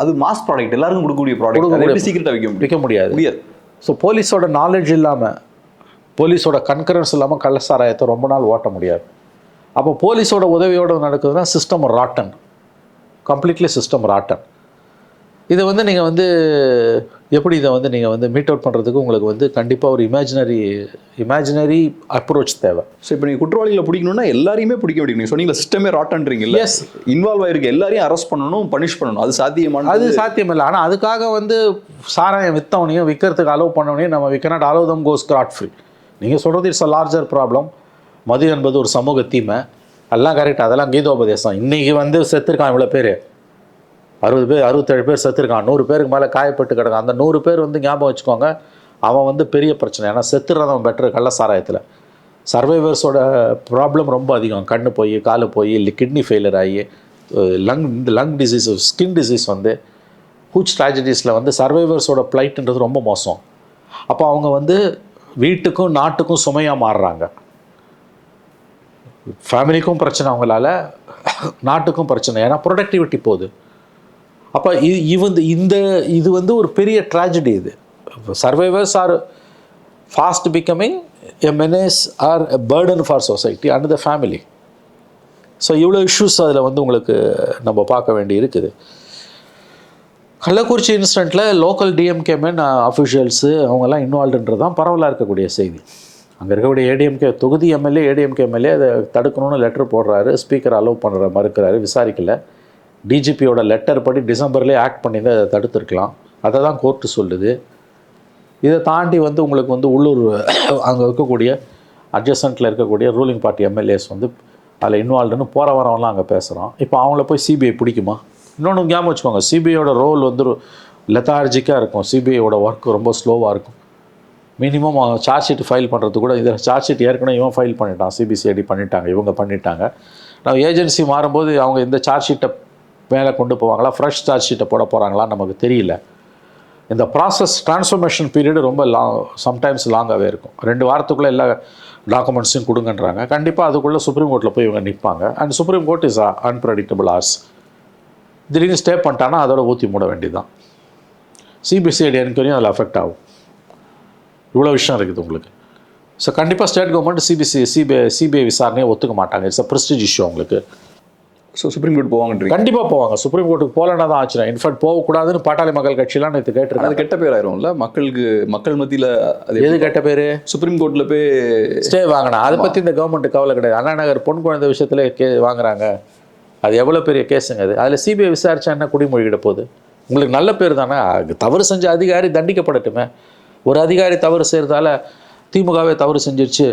A: அது மாஸ் ப்ராடக்ட், எல்லாருக்கும் கொடுக்கக்கூடிய ப்ராடக்ட், சீக்கிரட்டாக விற்க முடியாது.
B: ஸோ போலீஸோட நாலேஜ் இல்லாமல், போலீஸோட கன்கரன்ஸ் இல்லாமல் கள்ள சாராயத்தை ரொம்ப நாள் ஓட்ட முடியாது. அப்போ போலீஸோட உதவியோடு நடக்குதுன்னா system rotten, completely system rotten. இதை வந்து நீங்கள் வந்து எப்படி இதை வந்து நீங்கள் வந்து மீட் அவுட் பண்ணுறதுக்கு உங்களுக்கு வந்து கண்டிப்பாக ஒரு இமேஜினரி அப்ரோச் தேவை.
A: ஸோ இப்போ நீங்கள் குற்றவாளிகளை பிடிக்கணும்னா எல்லாரையுமே பிடிக்க முடியும். நீங்கள் சொன்னீங்க சிஸ்டமே ராட்டன்றீங்கல்ல.
B: எஸ்,
A: இன்வால்வ் ஆகிருக்கு எல்லாரையும் அரெஸ்ட் பண்ணணும், பனிஷ் பண்ணணும். அது சாத்தியமான?
B: அது சாத்தியம் இல்லை. ஆனால் அதுக்காக வந்து சாராயம் விற்றவனையும் விற்கிறதுக்கு அலோவ் பண்ணவனையும் நம்ம we cannot allow them go scot free. நீங்கள் சொல்கிறது இட்ஸ் அ லார்ஜர் ப்ராப்ளம். மது என்பது ஒரு சமூக தீமை. எல்லாம் கரெக்ட், அதெல்லாம் கீதோபதேசம். இன்றைக்கி வந்து செத்துருக்கான் இவ்வளோ பேர், 60 பேர் 67 பேர் செத்துருக்கான், 100 பேருக்கு மேலே காயப்பட்டு கிடக்கான். அந்த 100 பேர் வந்து ஞாபகம் வச்சுக்கோங்க, அவன் வந்து பெரிய பிரச்சனை. ஏன்னா செத்துறதவன் பெட்டர் கள்ள சாராயத்தில். சர்வைவர்ஸோட ப்ராப்ளம் ரொம்ப அதிகம். கண்ணு போய் காலு போய் இல்லை கிட்னி ஃபெயிலியர் ஆகி லங் டிசீஸ், ஸ்கின் டிசீஸ் வந்து ஹூச் ட்ராஜடிஸில் வந்து சர்வைவர்ஸோட ப்ளைட்டுன்றது ரொம்ப மோசம். அப்போ அவங்க வந்து வீட்டுக்கும் நாட்டுக்கும் சுமையாக மாறுறாங்க. ஃபேமிலிக்கும் பிரச்சனை அவங்களால, நாட்டுக்கும் பிரச்சனை. ஏன்னா ப்ரொடக்டிவிட்டி போகுது. அப்போ இது வந்து ஒரு பெரிய ட்ராஜடி. இது survivors are fast becoming a menace or a burden for society and the family. So இவ்வளோ இஷ்யூஸ் அதில் வந்து உங்களுக்கு நம்ம பார்க்க வேண்டி இருக்குது. கள்ளக்குறிச்சி இன்சிடெண்ட்டில் லோக்கல் டிஎம்கேமென் அஃபிஷியல்ஸு அவங்கெல்லாம் இன்வால்வ்ன்றது தான் பரவலாக இருக்கக்கூடிய செய்தி. அங்கே இருக்கக்கூடிய ஏடிஎம்கே தொகுதி எம்எல்ஏ, ஏடிஎம்கே எம்எல்ஏ அதை தடுக்கணும்னு லெட்டர் போடுறாரு. ஸ்பீக்கர் அலோவ் பண்ணுற மறுக்கிறாரு, விசாரிக்கல. டிஜிபியோட லெட்டர் படி டிசம்பர்லேயே ஆக்ட் பண்ணி அதை தடுத்துருக்கலாம். அதை தான் கோர்ட்டு சொல்லுது. இதை தாண்டி வந்து உங்களுக்கு வந்து உள்ளூர் அங்கே இருக்கக்கூடிய அட்ஜசன்ட்டில் இருக்கக்கூடிய ரூலிங் பார்ட்டி எம்எல்ஏஸ் வந்து அதில் இன்வால்வ்டுன்னு போகிற வரவெல்லாம் அங்கே பேசுகிறோம். இப்போ அவங்கள போய் சிபிஐ பிடிக்குமா? இன்னொன்று ஞாபகம் வச்சுக்கோங்க, சிபிஐயோட ரோல் வந்து லெத்தார்ஜிக்காக இருக்கும். சிபிஐயோட ஒர்க் ரொம்ப ஸ்லோவாக இருக்கும். மினிமம் சார்ஜ் ஷீட் ஃபைல் பண்ணுறது கூட, இதில் சார்ஜ் ஷீட் ஏற்கனவே இவன் ஃபைல் பண்ணிட்டான், சிபிசிஐடி பண்ணிட்டாங்க, இவங்க பண்ணிட்டாங்க. நான் ஏஜென்சி மாறும்போது அவங்க இந்த சார்ஜ் ஷீட்டை மேலே கொண்டு போவாங்களா, ஃப்ரெஷ் சார்ஜ் ஷீட்டை போட போகிறாங்களான்னு நமக்கு தெரியல. இந்த ப்ராசஸ் ட்ரான்ஸ்ஃபர்மேஷன் பீரியடு ரொம்ப சம்டைம்ஸ் லாங்காகவே இருக்கும். 2 வாரத்துக்குள்ளே எல்லா டாக்குமெண்ட்ஸையும் கொடுங்கன்றாங்க. கண்டிப்பாக அதுக்குள்ளே சுப்ரீம் கோர்ட்டில் போய் இவங்க நிற்பாங்க. And supreme court is unpredictable horse. திடீர்னு ஸ்டே பண்ணிட்டான்னா அதோட ஊற்றி மூட வேண்டியதுதான். சிபிசிஐடி என்கொயரியும் அதில் அஃபெக்ட் ஆகும். இவ்வளோ விஷயம் இருக்குது உங்களுக்கு. ஸோ கண்டிப்பாக ஸ்டேட் கவர்மெண்ட் சிபிஐ விசாரணையை ஒத்துக்க மாட்டாங்க. இட்ஸ் அ ப்ரெஸ்டீஜ் இஷ்யூ அவங்களுக்கு.
A: ஸோ சுப்ரீம் கோர்ட் போவாங்கன்றீங்க?
B: கண்டிப்பாக போவாங்க. சுப்ரீம் கோர்ட்டுக்கு போகலன்னா தான் ஆச்சுனா. இன்ஃபேக்ட் போகக்கூடாதுன்னு பாட்டாளி மக்கள் கட்சியெலாம் நேற்று கேட்டிருக்காங்க.
A: அது கெட்ட பேர் ஆயிரும்ல மக்கள் மத்தியில். அது
B: எது கெட்ட பேர்?
A: சுப்ரீம் கோர்ட்டில் போய்
B: ஸ்டே வாங்கினா அதை பற்றி இந்த கவர்மெண்ட் கவலை கிடையாது. அண்ணா நகர் பொன் குழந்தை விஷயத்தில் வாங்குறாங்க. அது எவ்வளோ பெரிய கேஸுங்க அது. அதில் சிபிஐ விசாரிச்சா என்ன குடிமொழிகிட போகுது? உங்களுக்கு நல்ல பேர் தானே. தவறு செஞ்ச அதிகாரி தண்டிக்கப்படட்டுமே. ஒரு அதிகாரி தவறு செய்கிறதால திமுகவே தவறு செஞ்சிருச்சு,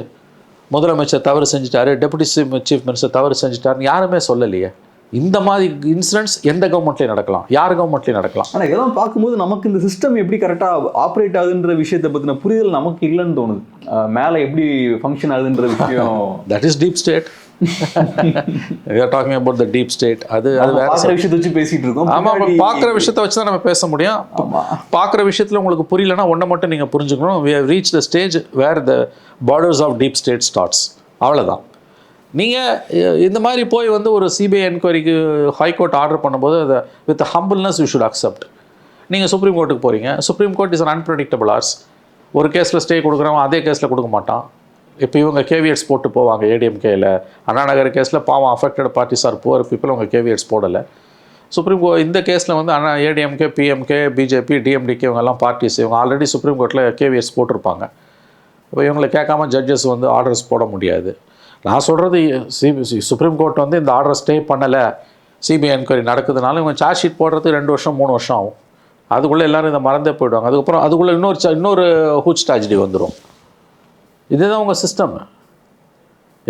B: முதலமைச்சர் தவறு செஞ்சுட்டாரு, டெபுட்டி சீஃப் மினிஸ்டர் தவறு செஞ்சுட்டாருன்னு யாருமே சொல்லலையே. இந்த மாதிரி இன்சிடென்ட்ஸ் எந்த கவர்மெண்ட்லேயும் நடக்கலாம், யார் கவர்மெண்ட்லேயும் நடக்கலாம்.
A: ஆனால் இதெல்லாம் பார்க்கும்போது நமக்கு இந்த சிஸ்டம் எப்படி கரெக்டாக ஆப்ரேட் ஆகுதுன்ற விஷயத்தை பற்றின புரிதல் நமக்கு இல்லைன்னு தோணுது. மேலே எப்படி ஃபங்க்ஷன் ஆகுதுன்ற விஷயம்.
B: That is deep state. We are talking about the deep state. அது
A: பார்க்குற விஷயத்தை வச்சு பேசிகிட்டு இருக்கோம்.
B: ஆமாம், பார்க்குற விஷயத்தை வச்சு தான் நம்ம பேச முடியும். பார்க்குற விஷயத்தில் உங்களுக்கு புரியலன்னா ஒன்றை மட்டும் நீங்கள் புரிஞ்சுக்கணும். we have reached the stage where the borders of deep state starts. அவ்வளோதான். நீங்கள் இந்த மாதிரி போய் வந்து ஒரு சிபிஐ என்கொயரிக்கு ஹைகோர்ட் ஆர்டர் பண்ணும்போது அதை with humbleness you should accept. நீங்கள் சுப்ரீம் கோர்ட்டுக்கு போகிறீங்க. Supreme court is an unpredictable horse. ஒரு கேஸில் ஸ்டே கொடுக்குறவன் அதே கேஸில் கொடுக்க மாட்டான். இப்போ இவங்க கேவியட்ஸ் போட்டு போவாங்க. ஏடிஎம்கேயில் அண்ணா நகர் கேஸில் பாவம் affected parties R poor people, அவங்க கேவியட்ஸ் போடலை. சுப்ரீம் கோர்ட் இந்த கேஸில் வந்து அண்ணா ஏடிஎம்கே, பிஎம்கே, பிஜேபி, டிஎம்டிகே இவங்கெல்லாம் பார்ட்டிஸ், இவங்க ஆல்ரெடி சுப்ரீம் கோர்ட்டில் கேவியட்ஸ் போட்டிருப்பாங்க. இப்போ இவங்களை கேட்காம ஜட்ஜஸ் வந்து ஆர்டர்ஸ் போட முடியாது. நான் சொல்கிறது சுப்ரீம் கோர்ட் வந்து இந்த ஆர்டர் ஸ்டே பண்ணலை, சிபிஐ என்கொயரி நடக்குதுனால இவங்க சார்ஜ் ஷீட் போடுறதுக்கு 2 வருஷம் 3 வருஷம் ஆகும். அதுக்குள்ளே எல்லோரும் இதை மறந்தே போயிடுவாங்க. அதுக்கப்புறம் அதுக்குள்ளே இன்னொரு ஹூச் ட்ராஜடி வந்துடும். இதுதான் உங்கள் சிஸ்டம்.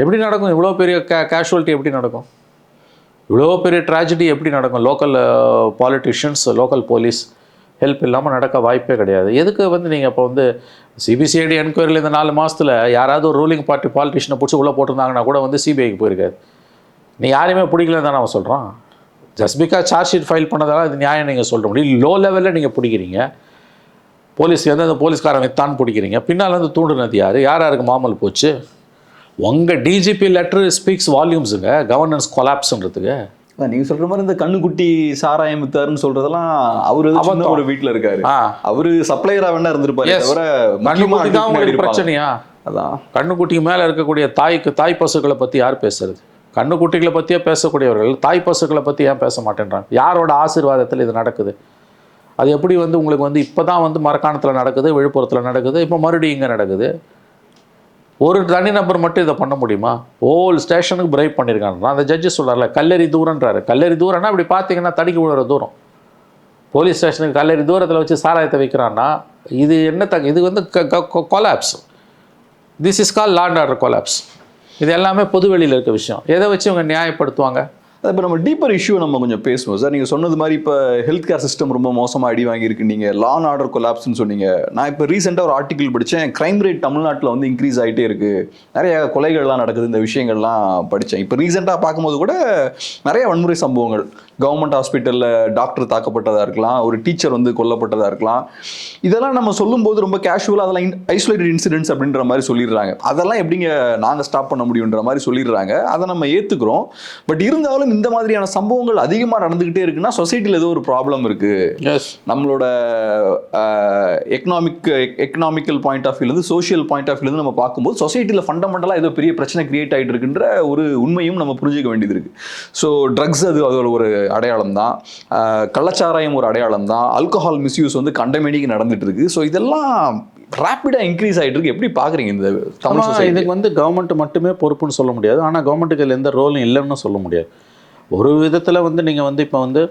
B: எப்படி நடக்கும்? இவ்வளோ பெரிய கேஷுவலிட்டி எப்படி நடக்கும்? இவ்வளோ பெரிய ட்ராஜடி எப்படி நடக்கும்? Local politicians, local police help இல்லாமல் நடக்க வாய்ப்பே கிடையாது. எதுக்கு வந்து நீங்கள் இப்போ வந்து சிபிசிஐடி என்கொயரியில் இந்த 4 மாதத்தில் யாராவது ஒரு ரூலிங் பார்ட்டி பாலிட்டிஷியனை பிடிச்சி உள்ளே போட்டிருந்தாங்கன்னா கூட வந்து சிபிஐக்கு போயிருக்காது. நீ யாரையுமே பிடிக்கலன்னு தானே அவன் சொல்கிறான். Just because charge sheet file பண்ணதால இது நியாயம் நீங்கள் சொல்கிற முடியும். லோ லெவலில் நீங்கள் பிடிக்கிறீங்க. போலீஸ் வந்து அந்த போலீஸ்காரன் வித்தான் பிடிக்கிறீங்க. பின்னால் வந்து தூண்டுனது யாருக்கு மாமல் போச்சு? உங்கள் டிஜிபி லெட்டர் ஸ்பீக்ஸ் வால்யூம்ஸுங்க கவர்னன்ஸ் கொலாப்ஸ்ன்றதுக்கு.
A: நீங்கள் சொல்கிற மாதிரி இந்த கண்ணுக்குட்டி சாராயம் வித்தாருன்னு சொல்கிறதெல்லாம் அவர் ஒரு வீட்டில் இருக்காரு. அவர் சப்ளையராக வேணா இருந்திருப்பாரு.
B: கண்ணுக்குட்டி தான் உங்களுக்கு பிரச்சனையா? அதான் கண்ணுக்குட்டிக்கு மேலே இருக்கக்கூடிய தாய் பசுக்களை பற்றி யார் பேசுறது? கண்ணுக்குட்டிகளை பற்றியே பேசக்கூடியவர்கள் தாய் பசுக்களை பற்றி ஏன் பேச மாட்டேன்றாங்க? யாரோட ஆசீர்வாதத்தில் இது நடக்குது? அது எப்படி வந்து உங்களுக்கு வந்து இப்போ தான் வந்து மரக்காணத்தில் நடக்குது, விழுப்புரத்தில் நடக்குது, இப்போ மறுபடியும் இங்கே நடக்குது. ஒரு தனிநபர் மட்டும் இதை பண்ண முடியுமா? ஹோல் ஸ்டேஷனுக்கு பிரைப் பண்ணியிருக்காங்க. அந்த ஜட்ஜு சொல்கிறார்ல, கல்லறி தூரன்றாரு. கல்லறி தூரம்னா இப்படி பார்த்தீங்கன்னா தடுக்கி விழுற தூரம். போலீஸ் ஸ்டேஷனுக்கு கல்லறி தூரத்தில் வச்சு சாராயத்தை வைக்கிறான்னா இது என்ன இது வந்து collapse. This is call law and order collapse. இது எல்லாமே பொது வெளியில் இருக்க விஷயம். எதை வச்சு இவங்க நியாயப்படுத்துவாங்க?
A: இப்போ நம்ம டீப்பர் இஷ்யூ நம்ம கொஞ்சம் பேசுவோம் சார். நீங்கள் சொன்னது மாதிரி இப்போ ஹெல்த் கேர் சிஸ்டம் ரொம்ப மோசமாக அடி வாங்கியிருக்கு. நீங்கள் லா அண்ட் ஆர்டர் கொலாப்ஸ்ன்னு சொன்னீங்க. நான் இப்போ ரீசெண்டாக ஒரு ஆர்டிக்கல் படித்தேன். க்ரைம் ரேட் தமிழ்நாட்டில் வந்து இன்க்ரீஸ் ஆகிட்டே இருக்குது, நிறைய கொலைகள்லாம் நடக்குது, இந்த விஷயங்கள்லாம் படித்தேன். இப்போ ரீசெண்டாக பார்க்கும்போது கூட நிறைய வன்முறை சம்பவங்கள், கவர்மெண்ட் ஹாஸ்பிட்டலில் டாக்டர் தாக்கப்பட்டதாக இருக்கலாம், ஒரு டீச்சர் வந்து கொல்லப்பட்டதாக இருக்கலாம். இதெல்லாம் நம்ம சொல்லும்போது ரொம்ப கேஷுவலாக அதெல்லாம் ஐசோலேட்டட் இன்சிடென்ட்ஸ் அப்படின்ற மாதிரி சொல்லிடுறாங்க. அதெல்லாம் எப்படிங்க நாங்கள் ஸ்டாப் பண்ண முடியுன்ற மாதிரி சொல்லிடுறாங்க. அதை நம்ம ஏற்றுக்கிறோம். பட் இருந்தாலும் இந்த மாதிரியான சம்பவங்கள் அதிகமாக நடந்துகிட்டே இருக்குன்னா சொசைட்டியில் ஏதோ ஒரு ப்ராப்ளம் இருக்கு. நம்மளோட எக்கனாமிக்கல் பாயிண்ட் ஆஃப் வியூலேருந்து, சோஷியல் பாயிண்ட் ஆஃப் வியூலேருந்து நம்ம பார்க்கும்போது சொசைட்டியில் ஃபண்டமெண்டலாக ஏதோ பெரிய பிரச்சனை கிரியேட் ஆகிட்டு இருக்குன்ற ஒரு உண்மையும் நம்ம புரிஞ்சுக்க வேண்டியது இருக்கு. ஸோ ட்ரக்ஸ் அதோட ஒரு அடையாளம் தான், கள்ளச்சாராயம் ஒரு அடையாளம் தான், ஆல்கஹால் மிஸ்யூஸ் வந்து கண்டமேனிக்கு நடந்துட்டு இருக்கு. ஸோ இதெல்லாம் ரேப்பிடாக இன்க்ரீஸ் ஆகிட்டு இருக்கு. எப்படி பார்க்குறீங்க இந்த தமிழ் சொசைட்டி?
B: இதுக்கு வந்து கவர்மெண்ட் மட்டுமே பொறுப்புன்னு சொல்ல முடியாது, ஆனால் கவர்மெண்ட்டுக்கு இதில் எந்த ரோலும் இல்லைன்னு சொல்ல முடியாது. ஒரு விதத்தில் வந்து நீங்கள் வந்து இப்போ வந்து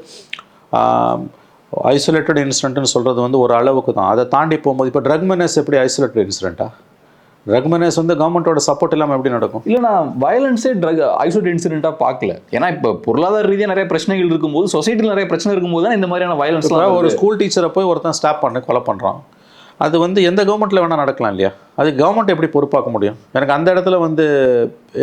B: ஐசோலேட்டட் இன்சிடென்ட்னு சொல்கிறது வந்து ஒரு அளவுக்கு தான். அதை தாண்டி போகும்போது இப்போ ட்ரக் மெனஸ் எப்படி ஐசோலேட்டட் இன்சிடென்ட்டா? ட்ரக் மெனஸ் வந்து கவர்மெண்ட்டோட சப்போர்ட் இல்லாமல் எப்படி நடக்கும்?
A: இல்லை, நான் வயலன்ஸே ட்ரக் ஐசோலேட்டட் இன்சிடென்ட்டாக பார்க்கல. ஏன்னா இப்போ பொருளாதார ரீதியாக நிறைய பிரச்சனைகள் இருக்கும்போது, சொசைட்டியில் நிறைய பிரச்சனை இருக்கும்போது தான் இந்த மாதிரியான வயலன்ஸ்லாம்.
B: ஒரு ஸ்கூல் டீச்சரை போய் ஒருத்தன் ஸ்டாப் பண்ணி கொலை பண்ணுறான். அது வந்து எந்த கவர்மெண்ட்டில் வேணால் நடக்கலாம் இல்லையா? அது கவர்மெண்ட் எப்படி பொறுப்பாக்க முடியும்? எனக்கு அந்த இடத்துல வந்து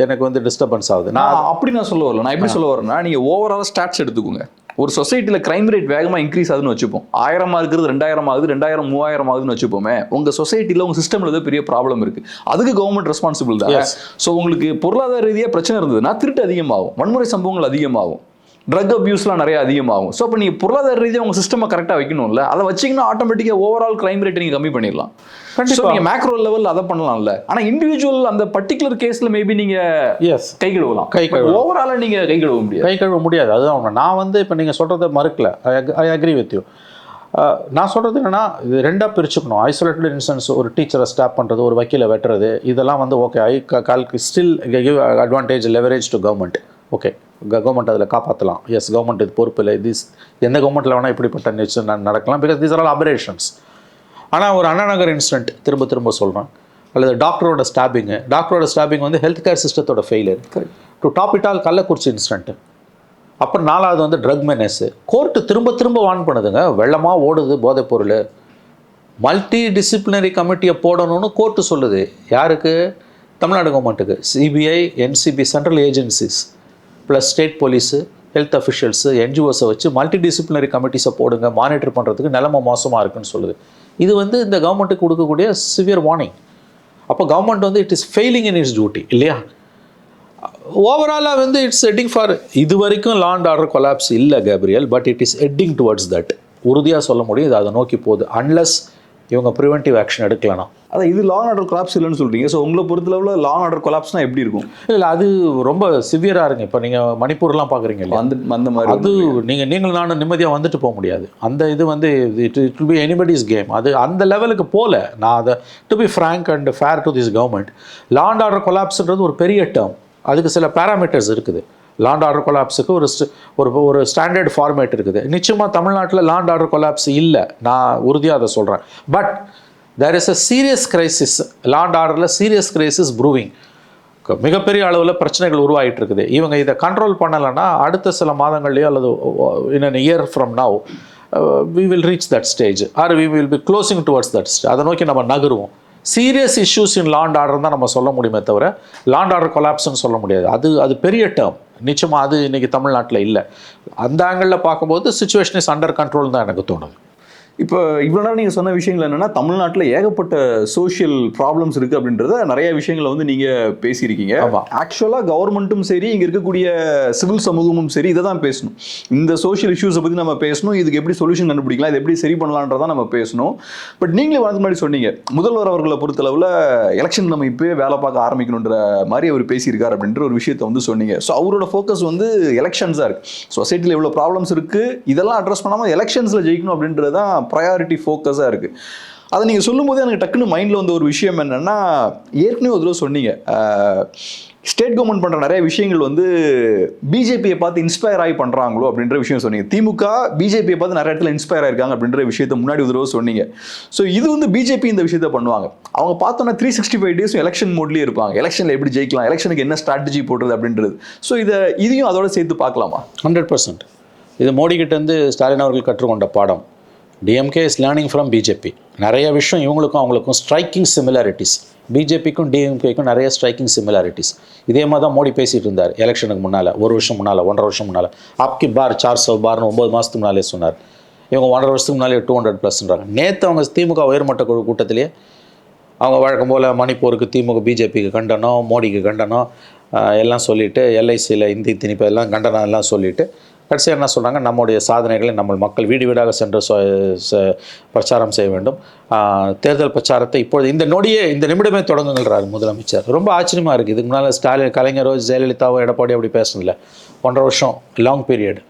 B: எனக்கு வந்து டிஸ்டர்பன்ஸ் ஆகுது.
A: நான் சொல்ல வரல. நான் எப்படி சொல்ல வரேன்னா, நீங்கள் ஓவரால் ஸ்டாட்ஸ் எடுத்துக்கோங்க. ஒரு சொசைட்டியில் கிரைம் ரேட் வேகமாக இன்க்ரீஸ் ஆகுதுன்னு வச்சுப்போம். 1000 இருக்கிறது 2000 ஆகுது, 2000 3000 ஆகுதுன்னு வச்சுப்போமே. உங்கள் சொசைட்டியில் உங்கள் சிஸ்டமில் ஏதோ பெரிய ப்ராப்ளம் இருக்குது. அதுக்கு கவர்மெண்ட் ரெஸ்பான்சிபிள் தான். ஸோ உங்களுக்கு பொருளாதார ரீதியாக பிரச்சனை இருந்ததுன்னா திருட்டு அதிகமாகும், வன்முறை சம்பவங்கள் அதிகமாகும், ட்ரக் அபியூஸ்லாம் நிறைய அதிகமாகும். ஸோ இப்போ நீங்கள் பொருளாதார ரீதியாக உங்கள் சிஸ்டமை கரெக்டாக வைக்கணும்ல, அதை வச்சிங்கன்னா ஆட்டோமேட்டிக்காக ஓவரால் கிரைம் ரேட்டை நீங்கள் கம்மி பண்ணிடலாம். கண்டிப்பாக நீங்கள் மேக்ரோ லெவலில் அதை பண்ணலாம்ல. ஆனால் இண்டிவிஜுவல் அந்த பர்டிகுலர் கேஸில் மேபி நீங்கள் கை கழுவலாம். ஓவராலாக நீங்கள் கை கழுவ முடியாது.
B: அதுதான் நான் வந்து இப்போ நீங்கள் சொல்கிறத மறுக்கல. I agree with you. நான் சொல்கிறது என்னென்னா, இது ரெண்டாக பிரிச்சுக்கணும். ஐசோலேட்டட் இன்ஸ்டன்ஸ், ஒரு டீச்சரை ஸ்டாப் பண்ணுறது, ஒரு வக்கீலை வெட்டுறது, இதெல்லாம் வந்து okay. Still give advantage leverage to government. Okay, government அதில் காப்பாற்றலாம். எஸ், கவர்மெண்ட் இது பொறுப்பு இல்லை. எந்த கவர்மெண்ட்டில் வேணால் இப்படிப்பட்ட நிச்சயம் நடக்கலாம். Because these are all operations. ஆனால் ஒரு அண்ணா நகர் இன்சிடென்ட் திரும்ப சொல்கிறேன், அல்லது டாக்டரோட ஸ்டாப்பிங் வந்து ஹெல்த் கேர் சிஸ்டத்தோட failure. To top it all Kallakurichi incident. அப்புறம் 4வது வந்து ட்ரக் மெனஸ். கோர்ட்டு திரும்ப வார்ன் பண்ணுதுங்க. வெள்ளமாக ஓடுது போதைப்பொருள், மல்டி டிசிப்ளினரி கமிட்டியை போடணும்னு கோர்ட்டு சொல்லுது. யாருக்கு? தமிழ்நாடு கவர்மெண்ட்டுக்கு. CBI, NCB, central agencies plus state police, health officials, என்ஜிஓஸை வச்சு மல்டி டிசிப்ளினரி கமிட்டிஸை போடுங்க, மானிட்டர் பண்ணுறதுக்கு. நிலைமை மோசமாக இருக்குன்னு சொல்லுது. இது வந்து இந்த கவர்மெண்ட்டுக்கு கொடுக்கக்கூடிய சிவியர் வார்னிங். அப்போ கவர்மெண்ட் வந்து it is failing in it's duty இல்லையா? ஓவராலாக வந்து இட்ஸ் ஹெட்டிங் ஃபார், இது வரைக்கும் லா அண்ட் ஆர்டர் கொலாப்ஸ் இல்லை Gabriel, but it is heading towards that. உறுதியாக சொல்ல முடியும் இது அதை நோக்கி போகுது, அன்லஸ் இவங்க ப்ரிவென்டிவ் ஆக்ஷன் எடுக்கலனா.
A: அதான் இது லா அண்ட் ஆர்டர் கொலாப்ஸ் இல்லைன்னு சொல்கிறீங்க. ஸோ உங்களை பொறுத்தளவில் லா அண்ட் ஆர்டர் கொலாப்ஸ்னால் எப்படி இருக்கும்?
B: இல்லை, அது ரொம்ப சிவியராக இருங்க. இப்போ நீங்கள் மணிப்பூர்லாம் பார்க்குறீங்க இல்லையா,
A: அந்த மாதிரி
B: அது நீங்கள் நானும் நிம்மதியாக வந்துட்டு போக முடியாது. அந்த இது வந்து it will be anybody's game. அது அந்த லெவலுக்கு போகல. நான் அதை to be frank and fair to this government, law and order கொலாப்ஸ்ன்றது ஒரு பெரிய டேர்ம். அதுக்கு சில பேராமீட்டர்ஸ் இருக்குது. லா அண்ட் ஆர்டர் கொலாப்ஸுக்கு ஒரு ஸ்டாண்டர்ட் ஃபார்மேட் இருக்குது. நிச்சயமாக தமிழ்நாட்டில் லா அண்ட் ஆர்டர் கொலாப்ஸ் இல்லை, நான் உறுதியாக அதை சொல்கிறேன். But there is a serious crisis. Law and ஆர்டரில் சீரியஸ் கிரைசிஸ் ப்ரூவிங். மிகப்பெரிய அளவில் பிரச்சனைகள் உருவாகிட்டு இருக்குது. இவங்க இதை கண்ட்ரோல் பண்ணலைன்னா அடுத்த சில மாதங்கள்லேயோ அல்லது in an year from now we will reach that stage or we will be closing towards that stage. அதை நோக்கி நம்ம நகருவோம். Serious issues in law and order தான் நம்ம சொல்ல முடியுமே தவிர லா அண்ட் ஆர்டர் கொலாப்ஸ்ன்னு சொல்ல முடியாது. அது பெரிய டேர்ம். நிச்சயமாக அது இன்றைக்கி தமிழ்நாட்டில் இல்லை. அந்த ஆங்கிளில் பார்க்கும்போது சிச்சுவேஷன் இஸ் அண்டர் கண்ட்ரோல் தான் எனக்கு தோணுது.
A: இப்போ இவ்வளோ நேரம் நீங்கள் சொன்ன விஷயங்கள் என்னென்னா தமிழ்நாட்டில் ஏகப்பட்ட சோஷியல் ப்ராப்ளம்ஸ் இருக்குது அப்படின்றத நிறைய விஷயங்களை வந்து நீங்கள் பேசியிருக்கீங்க. ஆக்சுவலாக கவர்மெண்ட்டும் சரி, இங்கே இருக்கக்கூடிய சிவில் சமூகமும் சரி, இதை தான் பேசணும். இந்த சோஷியல் இஷ்யூஸை பற்றி நம்ம பேசணும், இதுக்கு எப்படி சொல்யூஷன் கண்டுபிடிக்கலாம், இது எப்படி சரி பண்ணலான்றதான் நம்ம பேசணும். பட் நீங்களே வந்து முன்னாடி சொன்னீங்க, முதல்வர் அவர்களை பொறுத்தளவில் எலெக்ஷன் நம்ம இப்போயே வேலை பார்க்க ஆரம்பிக்கணுன்ற மாதிரி அவர் பேசியிருக்கார் அப்படின்ற ஒரு விஷயத்தை வந்து சொன்னீங்க. ஸோ அவரோட ஃபோக்கஸ் வந்து எலெக்ஷன்ஸாக இருக்குது. சொசைட்டியில் எவ்வளோ ப்ராப்ளம்ஸ் இருக்குது, இதெல்லாம் அட்ரஸ் பண்ணாமல் எலெக்ஷன்ஸில் ஜெயிக்கணும் அப்படின்றது தான் ப்ரையாரிட்டி ஃபோக்கஸாக இருக்குது. அதை நீங்கள் சொல்லும்போது எனக்கு டக்குன்னு மைண்டில் வந்த ஒரு விஷயம் என்னென்னா, ஏற்கனவே ஒரு தடவை சொன்னீங்க, ஸ்டேட் கவர்மெண்ட் பண்ணுற நிறைய விஷயங்கள் வந்து பிஜேபியை பார்த்து இன்ஸ்பயர் ஆகி பண்ணுறாங்களோ அப்படின்ற விஷயம் சொன்னீங்க. திமுக பிஜேபியை பார்த்து நிறைய இடத்துல இன்ஸ்பயர் ஆயிருக்காங்க அப்படின்ற விஷயத்த முன்னாடி ஒரு தடவை சொன்னீங்க. ஸோ இது வந்து பிஜேபி இந்த விஷயத்த பண்ணுவாங்க. அவங்க பார்த்தோன்னா 365 டேஸ் எலெக்ஷன் மோட்லேயே இருப்பாங்க. எலெக்ஷனில் எப்படி ஜெயிக்கலாம், எலெக்ஷனுக்கு என்ன ஸ்ட்ராட்டஜி போடுறது அப்படின்றது. ஸோ இதையும் அதோட சேர்த்து பார்க்கலாமா?
B: 100%. இது மோடி கிட்டேருந்து ஸ்டாலின் அவர்கள் கற்றுக்கொண்ட பாடம். DMK is learning from BJP. நிறைய விஷயம் இவங்களுக்கும் அவங்களுக்கும் ஸ்ட்ரைக்கிங் சிமிலாரிட்டிஸ். பிஜேபிக்கும் டிஎம்கேக்கும் நிறைய ஸ்ட்ரைக்கிங் சிமிலாரிட்டிஸ். இதே மாதிரி தான் மோடி பேசிகிட்டு இருந்தார் எலெக்ஷனுக்கு முன்னால், ஒரு வருஷம் முன்னால், 1.5 வருஷம் முன்னால். ஆப்கி பார் 400 பார்னு 9 மாதத்துக்கு முன்னாலே சொன்னார். இவங்க 1.5 வருஷத்துக்கு முன்னாலே 200+ன்றாங்க. நேற்று அவங்க திமுக உயர்மட்ட குழு கூட்டத்திலேயே அவங்க வழக்கம் போல் மணிப்பூருக்கு திமுக பிஜேபிக்கு கண்டனம், மோடிக்கு கண்டனம் எல்லாம் சொல்லிவிட்டு, எல்ஐசியில் இந்தி திணிப்பு எல்லாம் கண்டனம் எல்லாம் சொல்லிவிட்டு கடைசியாக என்ன சொல்கிறாங்க, நம்முடைய சாதனைகளை நம்ம மக்கள் வீடு வீடாக சென்று பிரச்சாரம் செய்ய வேண்டும். தேர்தல் பிரச்சாரத்தை இப்பொழுது இந்த நிமிடமே தொடங்குங்கிறார் முதலமைச்சர். ரொம்ப ஆச்சரியமாக இருக்குது. இதுக்கு முன்னால் ஸ்டாலின், கலைஞரோ, ஜெயலலிதாவோ, எடப்பாடி அப்படி பேசணும்ல. 1.5 வருஷம் லாங் பீரியட்.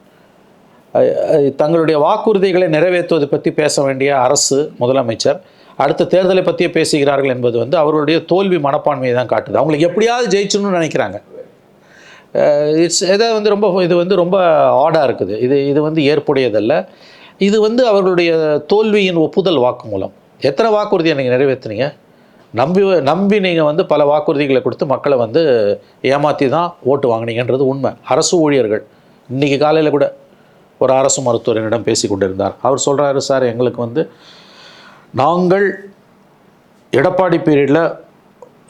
B: தங்களுடைய வாக்குறுதிகளை நிறைவேற்றுவது பற்றி பேச வேண்டிய அரசு, முதலமைச்சர் அடுத்த தேர்தலை பற்றியே பேசுகிறார்கள் என்பது வந்து அவர்களுடைய தோல்வி மனப்பான்மையை தான் காட்டுது. அவங்களுக்கு எப்படியாவது ஜெயிச்சணும்னு நினைக்கிறாங்க. இது வந்து ரொம்ப ஆடாக இருக்குது. இது வந்து ஏற்புடையதல்ல. இது வந்து அவர்களுடைய தோல்வியின் ஒப்புதல் வாக்குமூலம். எத்தனை வாக்குறுதியை நீங்கள் நிறைவேற்றுனீங்க? நம்பி நீங்கள் வந்து பல வாக்குறுதிகளை கொடுத்து மக்களை வந்து ஏமாற்றி தான் ஓட்டு வாங்கினீங்கன்றது உண்மை. அரசு ஊழியர்கள் இன்றைக்கி காலையில் கூட ஒரு அரசு மருத்துவரிடம் பேசி கொண்டிருந்தார். அவர் சொல்கிறாரு, சார் எங்களுக்கு வந்து நாங்கள் எடப்பாடி பீரியடில்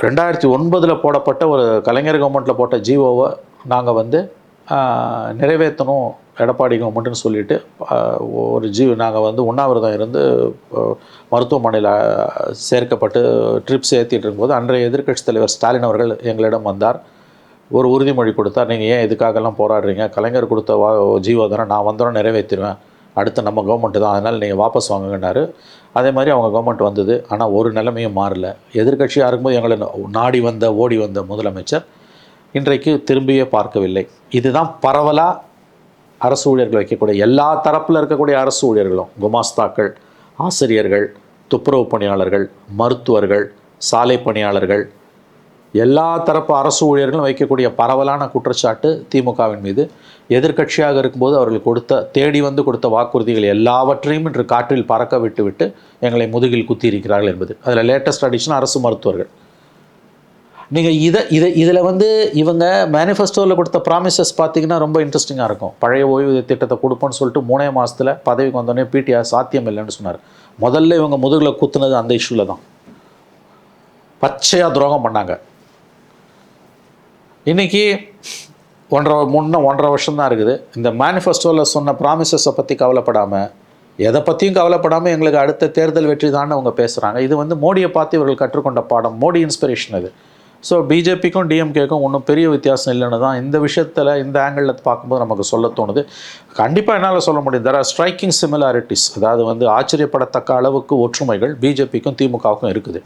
B: 2009 போடப்பட்ட ஒரு கலைஞர் கவர்மெண்ட்டில் போட்ட ஜிஓவை நாங்கள் வந்து நிறைவேற்றணும் எடப்பாடி கவர்மெண்ட்டுன்னு சொல்லிட்டு நாங்கள் வந்து உண்ணாவிரதம் இருந்து மருத்துவமனையில் சேர்க்கப்பட்டு ட்ரிப்ஸ் ஏற்றிட்டு இருக்கும்போது அன்றைய எதிர்க்கட்சித் தலைவர் ஸ்டாலின் அவர்கள் எங்களிடம் வந்தார். ஒரு உறுதிமொழி கொடுத்தார், நீங்கள் ஏன் இதுக்காகலாம் போராடுறீங்க, கலைஞர் கொடுத்த ஜிஓ தானே, நான் வந்தோம் நிறைவேற்றிடுவேன், அடுத்து நம்ம கவர்மெண்ட்டு தான், அதனால் நீங்கள் வாபஸ் வாங்குங்கன்னாரு. அதே மாதிரி அவங்க கவர்மெண்ட் வந்தது. ஆனால் ஒரு நிலைமையும் மாறல. எதிர்க்கட்சியாக இருக்கும்போது எங்களை நாடி வந்த ஓடி வந்த முதலமைச்சர் இன்றைக்கு திரும்பியே பார்க்கவில்லை. இதுதான் பரவலாக அரசு ஊழியர்கள் வைக்கக்கூடிய எல்லா தரப்பில் இருக்கக்கூடிய அரசு ஊழியர்களும், குமாஸ்தாக்கள், ஆசிரியர்கள், துப்புரவு பணியாளர்கள், மருத்துவர்கள், சாலை பணியாளர்கள், எல்லா தரப்பு அரசு ஊழியர்களும் வைக்கக்கூடிய பரவலான குற்றச்சாட்டு திமுகவின் மீது. எதிர்க்கட்சியாக இருக்கும்போது அவர்கள் தேடி வந்து கொடுத்த வாக்குறுதிகள் எல்லாவற்றையும் இன்று காற்றில் பறக்க விட்டு எங்களை முதுகில் குத்தி இருக்கிறார்கள் என்பது. அதில் லேட்டஸ்ட் அடிஷன் அரசு மருத்துவர்கள். நீங்கள் இதில் வந்து இவங்க மேனிஃபெஸ்டோவில் கொடுத்த ப்ராமிசஸ் பார்த்தீங்கன்னா ரொம்ப இன்ட்ரெஸ்டிங்காக இருக்கும். பழைய ஓய்வூதிய திட்டத்தை கொடுப்போன்னு சொல்லிட்டு 3 மாதத்தில் பதவிக்கு வந்தோடனே பிடிஆர் சாத்தியம் இல்லைன்னு சொன்னார். முதல்ல இவங்க முதுகில் குத்துனது அந்த இஷ்யூவில் தான். பச்சையாக துரோகம் பண்ணாங்க. இன்றைக்கி 1.5 வருஷம் தான் இருக்குது. இந்த மேனிஃபெஸ்டோவில் சொன்ன ப்ராமிசஸை பற்றி கவலைப்படாமல், எதை பற்றியும் கவலைப்படாமல் எங்களுக்கு அடுத்த தேர்தல் வெற்றி தான் அவங்க பேசுகிறாங்க. இது வந்து மோடியை பார்த்து இவர்கள் கற்றுக்கொண்ட பாடம், மோடி இன்ஸ்பிரேஷன் இது. ஸோ பிஜேபிக்கும் டிஎம்கேக்கும் ஒன்றும் பெரிய வித்தியாசம் இல்லைன்னு தான் இந்த விஷயத்தில், இந்த ஆங்கிளில் பார்க்கும்போது நமக்கு சொல்ல தோணுது. கண்டிப்பாக என்னால் சொல்ல முடியும், தெர் ஆர் ஸ்ட்ரைக்கிங் சிமிலாரிட்டிஸ். அதாவது வந்து ஆச்சரியப்படத்தக்க அளவுக்கு ஒற்றுமைகள் பிஜேபிக்கும் திமுகவுக்கும் இருக்குது.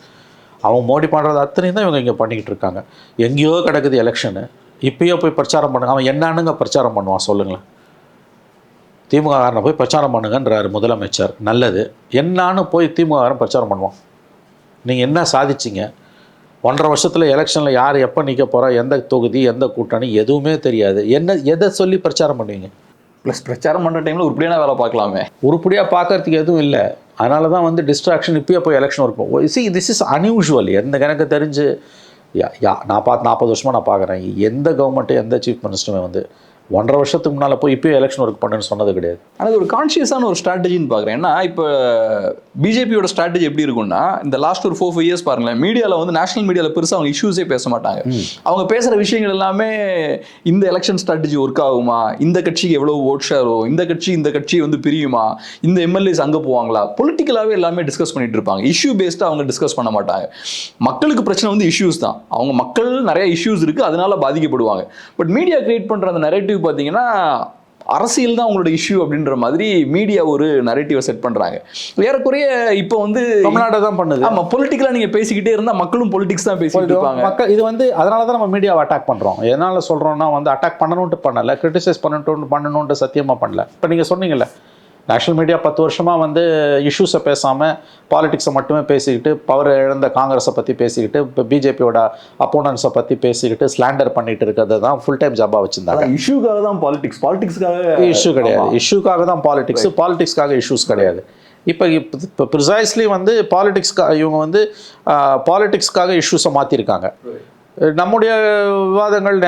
B: அவங்க மோடி பண்ணுறது அத்தனையும் தான் இவங்க இங்கே பண்ணிக்கிட்டு இருக்காங்க. எங்கேயோ கிடக்குது எலெக்ஷனு, இப்போயோ போய் பிரச்சாரம் பண்ணுங்க. அவன் என்னானுங்க பிரச்சாரம் பண்ணுவான் சொல்லுங்களேன்? திமுககாரனை போய் பிரச்சாரம் பண்ணுங்கன்றாரு முதலமைச்சர். நல்லது, என்னான்னு போய் திமுககாரன் பிரச்சாரம் பண்ணுவான்? நீங்கள் என்ன சாதிச்சிங்க? 1.5 வருஷத்தில் எலெக்ஷனில் யார் எப்போ நிற்க போகிறா, எந்த தொகுதி, எந்த கூட்டணி, எதுவுமே தெரியாது. எதை சொல்லி பிரச்சாரம் பண்ணுவீங்க?
A: ப்ளஸ் பிரச்சாரம் பண்ணுற டைமில் உருப்படியான வேலை பார்க்கலாமே.
B: உருப்படியாக பார்க்கறதுக்கு எதுவும் இல்லை. அதனால தான் வந்து டிஸ்ட்ராக்ஷன். இப்போயே போய் எலெக்ஷன் இருக்கும். This is unusual. எனக்கு தெரிஞ்சு நான் 40 வருஷமாக நான் பார்க்குறேன், எந்த கவர்மெண்ட்டு, எந்த சீஃப் மினிஸ்டருமே வந்து 1.5 வருஷத்துக்கு முன்னால் போய் இப்போயும் எலெக்ஷன் ஒர்க் பண்ணுன்னு சொன்னது கிடையாது.
A: ஆனால் ஒரு கான்ஷியஸான ஒரு ஸ்ட்ராட்டஜின்னு பார்க்குறேன். ஏன்னா இப்போ பிஜேபியோட ஸ்ட்ராட்டஜி எப்படி இருக்கும்னா, இந்த லாஸ்ட் ஒரு 4-5 இயர்ஸ் பாருங்களேன், மீடியாவில் வந்து நேஷனல் மீடியாவில் பெருசாக அவங்க இஷ்யூஸே பேச மாட்டாங்க. அவங்க பேசுகிற விஷயங்கள் எல்லாமே இந்த எலெக்ஷன் ஸ்ட்ராட்டஜி ஒர்க் ஆகுமா, இந்த கட்சிக்கு எவ்வளோ ஓட் ஷேர் வரும், இந்த கட்சி வந்து பிரியுமா, இந்த எம்எல்ஏஸ் அங்கே போவாங்களா, பொலிட்டிக்கலாகவே எல்லாமே டிஸ்கஸ் பண்ணிட்டு இருப்பாங்க. இஷ்யூ பேஸ்டாக அவங்க டிஸ்கஸ் பண்ண மாட்டாங்க. மக்களுக்கு பிரச்சனை வந்து இஷ்யூஸ் தான். அவங்க மக்கள் நிறைய இஷ்யூஸ் இருக்குது, அதனால பாதிக்கப்படுவாங்க. பட் மீடியா கிரியேட் பண்ணுற அந்த நரேட்டிவ் பார்த்தீங்கன்னா அரசியல் தான் உங்களோட இஷ்யூ அப்படின்ற மாதிரி மீடியா ஒரு நரேட்டிவை செட் பண்றாங்க. ஏறக்குறைய இப்போ வந்து
B: தமிழ்நாடு தான் பண்ணுது.
A: ஆமா, பொலிட்டிக்கலா நீங்க பேசிக்கிட்டே இருந்தா மக்களும் பொலிட்டிக்ஸ் தான் பேசிட்டு இருப்பாங்க.
B: மக்கள் இது வந்து அதனால தான் நம்ம மீடியாவை அட்டாக் பண்றோம். எதனால சொல்றோம்னா வந்து அட்டாக் பண்ணணும்ட்டு பண்ணல, கிரிட்டிசைஸ் பண்ணணும்ட்டு சத்தியமா பண்ணல. இப்போ நீங்க சொன்னீங்கல்ல, நேஷனல் மீடியா 10 வருஷமாக வந்து இஷ்யூஸை பேசாமல் பாலிடிக்ஸை மட்டுமே பேசிக்கிட்டு, பவர் இழந்த காங்கிரஸை பற்றி பேசிக்கிட்டு, இப்போ பிஜேபியோட அப்போனன்ஸை பற்றி பேசிக்கிட்டு ஸ்லாண்டர் பண்ணிட்டு இருக்கிறது தான் ஃபுல் டைம் ஜாபாக வச்சுருந்தாங்க.
A: இஷ்யூக்காக தான் பாலிடிக்ஸ்க்காக
B: இஷ்யூ கிடையாது. இஷ்யூக்காக தான் பாலிடிக்ஸ்க்காக இஷ்யூஸ் கிடையாது. இப்போ ப்ரிசைஸ்லி வந்து இவங்க வந்து பாலிடிக்ஸ்க்காக இஷ்யூஸை மாற்றிருக்காங்க. நம்முடைய விவாதங்கள்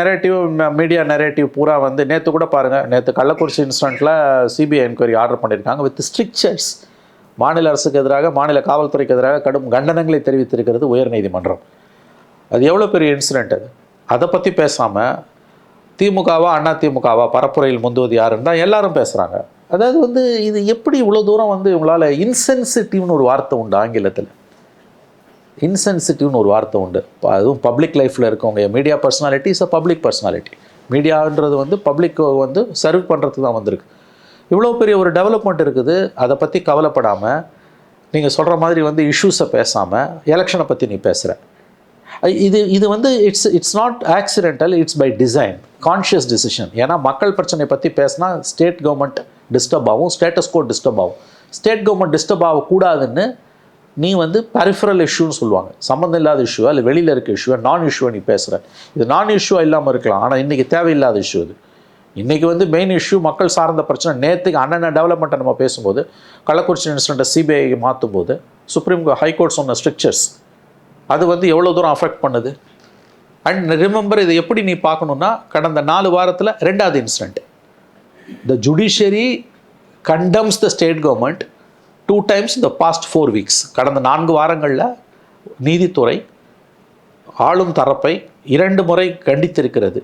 B: மீடியா நெரேட்டிவ் பூரா வந்து நேற்று கூட பாருங்கள், நேற்று கள்ளக்குறிச்சி இன்சிடெண்ட்டில் சிபிஐ என்கொயரி ஆர்டர் பண்ணியிருக்காங்க வித் ஸ்ட்ரிக்சர்ஸ். மாநில அரசுக்கு எதிராக, மாநில காவல்துறைக்கு எதிராக கடும் கண்டனங்களை தெரிவித்திருக்கிறது உயர்நீதிமன்றம். அது எவ்வளோ பெரிய இன்சிடெண்ட் அது. அதை பற்றி பேசாமல் திமுகவா அதிமுகவா பரப்புரையில் முந்துவது யாருன்னு தான் எல்லாரும் பேசுகிறாங்க. அதாவது வந்து இது எப்படி இவ்வளோ தூரம் வந்து இவங்களால் இன்சென்சிட்டிவ்னு ஒரு வார்த்தை உண்டு ஆங்கிலத்தில். இன்சென்சிட்டிவ்னு ஒரு வார்த்தை உண்டு. அதுவும் பப்ளிக் லைஃப்பில் இருக்கவங்க, media personality is a public personality. மீடியான்றது வந்து பப்ளிக் வந்து சர்வ் பண்ணுறதுக்கு தான் வந்திருக்கு. இவ்வளோ பெரிய ஒரு டெவலப்மெண்ட் இருக்குது, அதை பற்றி கவலைப்படாமல் நீங்கள் சொல்கிற மாதிரி வந்து இஷ்யூஸை பேசாமல் எலெக்ஷனை பற்றி நீ பேசுகிற. இது வந்து it's not accidental, it's by design, conscious decision. ஏன்னா மக்கள் பிரச்சனை பற்றி பேசினா ஸ்டேட் கவர்மெண்ட் டிஸ்டர்ப் ஆகும், ஸ்டேட்டஸ் கோட் டிஸ்டர்ப் ஆகும். ஸ்டேட் கவர்மெண்ட் டிஸ்டர்ப் ஆகக்கூடாதுன்னு நீ வந்து பெரிஃபரல் இஷ்யூன்னு சொல்லுவாங்க, சம்மந்தம் இல்லாத இஷ்யூவா இல்லை வெளியில் இருக்க இஷ்யூவா, நான் இஷ்யூவை நீ பேசுகிற. இது நான் இஷ்யூவாக இல்லாமல் இருக்கலாம், ஆனால் இன்றைக்கி தேவையில்லாத இஷ்யூ இது. இன்றைக்கி வந்து மெயின் இஷ்யூ மக்கள் சார்ந்த பிரச்சனை. நேற்றுக்கு அண்ணன் டெவலப்மெண்ட்டை நம்ம பேசும்போது, கள்ளக்குறிச்சி இன்சிடெண்ட்டை சிபிஐ மாற்றும் போது ஹைகோர்ட் சொன்ன ஸ்ட்ரிக்சர்ஸ் அது வந்து எவ்வளோ தூரம் அஃபெக்ட் பண்ணுது. அண்ட் ரிமெம்பர், இதை எப்படி நீ பார்க்கணுன்னா, கடந்த 4 வாரத்தில் 2வது incident, the judiciary condemns the state government 2 times in the past 4 weeks. கடந்த 4 வாரங்களில் நீதித்துறை ஆளும் தரப்பை 2 முறை கண்டித்திருக்கிறது.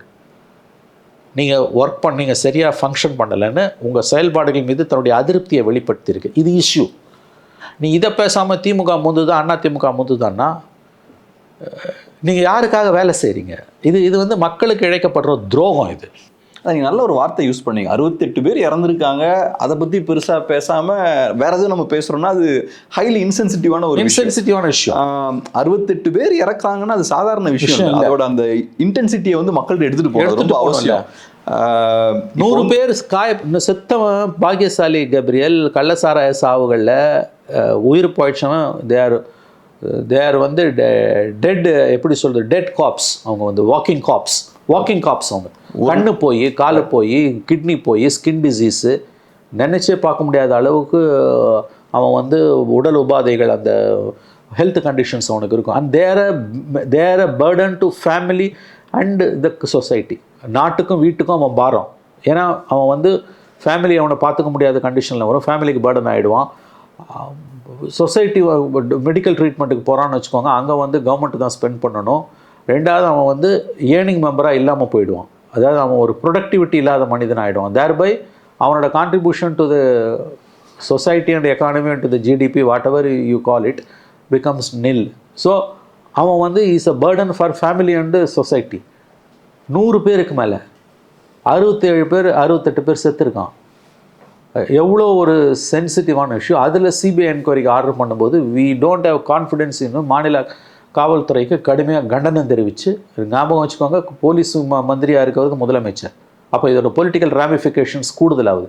B: நீங்கள் ஒர்க் பண்ணீங்க, சரியாக ஃபங்க்ஷன் பண்ணலைன்னு உங்கள் செயல்பாடுகள் மீது தன்னுடைய அதிருப்தியை வெளிப்படுத்தியிருக்கு. இது இஷ்யூ. நீ இதை பேசாமல் திமுக முந்துதா அதிமுக முந்துதான்னா நீங்கள் யாருக்காக வேலை செய்கிறீங்க? இது வந்து மக்களுக்கு இழைக்கப்படுற துரோகம். இது
A: நீங்கள் நல்ல ஒரு வார்த்தை யூஸ் பண்ணீங்க, 68 பேர் இறந்துருக்காங்க, அதை பற்றி பெருசாக பேசாமல் வேற எதுவும் நம்ம பேசுகிறோம்னா அது ஹைலி இன்சென்சிட்டிவான விஷயம். 68 பேர் இறக்குறாங்கன்னா அது சாதாரண விஷயம். அதோட அந்த இன்டென்சிட்டியை வந்து மக்கள்கிட்ட எடுத்துகிட்டு போகிறது ரொம்ப அவசியம்.
B: 100 பேர் செத்தவன் பாக்கியசாலி கப்ரியல் கள்ளசாராய சாவுகளில் உயிர் போயிடுச்சவன் தேர் வந்து டெட், எப்படி சொல்கிறது, டெட் காப்ஸ். அவங்க வந்து வாக்கிங் காப்ஸ். அவங்க கண்ணு போய், காலு போய், கிட்னி போய், ஸ்கின் டிசீஸு, நினச்சே பார்க்க முடியாத அளவுக்கு அவன் வந்து உடல் உபாதைகள், அந்த ஹெல்த் கண்டிஷன்ஸ் அவனுக்கு இருக்கும். And there a burden to family and the society. நாட்டுக்கும் வீட்டுக்கும் அவன் பாரம். ஏன்னா அவன் வந்து ஃபேமிலி அவனை பார்த்துக்க முடியாத கண்டிஷனில் வரும், ஃபேமிலிக்கு பர்டன் ஆகிடுவான். சொசைட்டி மெடிக்கல் ட்ரீட்மெண்ட்டுக்கு போகிறான்னு வச்சுக்கோங்க, அங்கே வந்து கவர்மெண்ட்டு தான் ஸ்பெண்ட் பண்ணணும். 2வது அவன் வந்து ஏர்னிங் மெம்பராக இல்லாமல் போயிடுவான். அதாவது அவன் ஒரு ப்ரொடக்டிவிட்டி இல்லாத மனிதன் ஆகிடுவான். தேர்பை அவனோட contribution to the society and economy and to the GDP, whatever you call it, becomes nil. So அவன் வந்து is a burden for family and society. 100 பேருக்கு மேலே 68 பேர் செத்துருக்கான். எவ்வளோ ஒரு சென்சிட்டிவான இஷ்யூ. அதில் சிபிஐ என்கொயரிக்கு ஆர்டர் பண்ணும்போது வி டோன்ட் ஹேவ் கான்ஃபிடென்ஸ் இன்னும் மாநில காவல்துறைக்கு கடுமையாக கண்டனம் தெரிவித்து, ஞாபகம் வச்சுக்கோங்க, போலீஸ் மந்திரியாக இருக்கிறது முதலமைச்சர். அப்போ இதோட பொலிட்டிக்கல் ராமிஃபிகேஷன்ஸ் கூடுதலாகுது.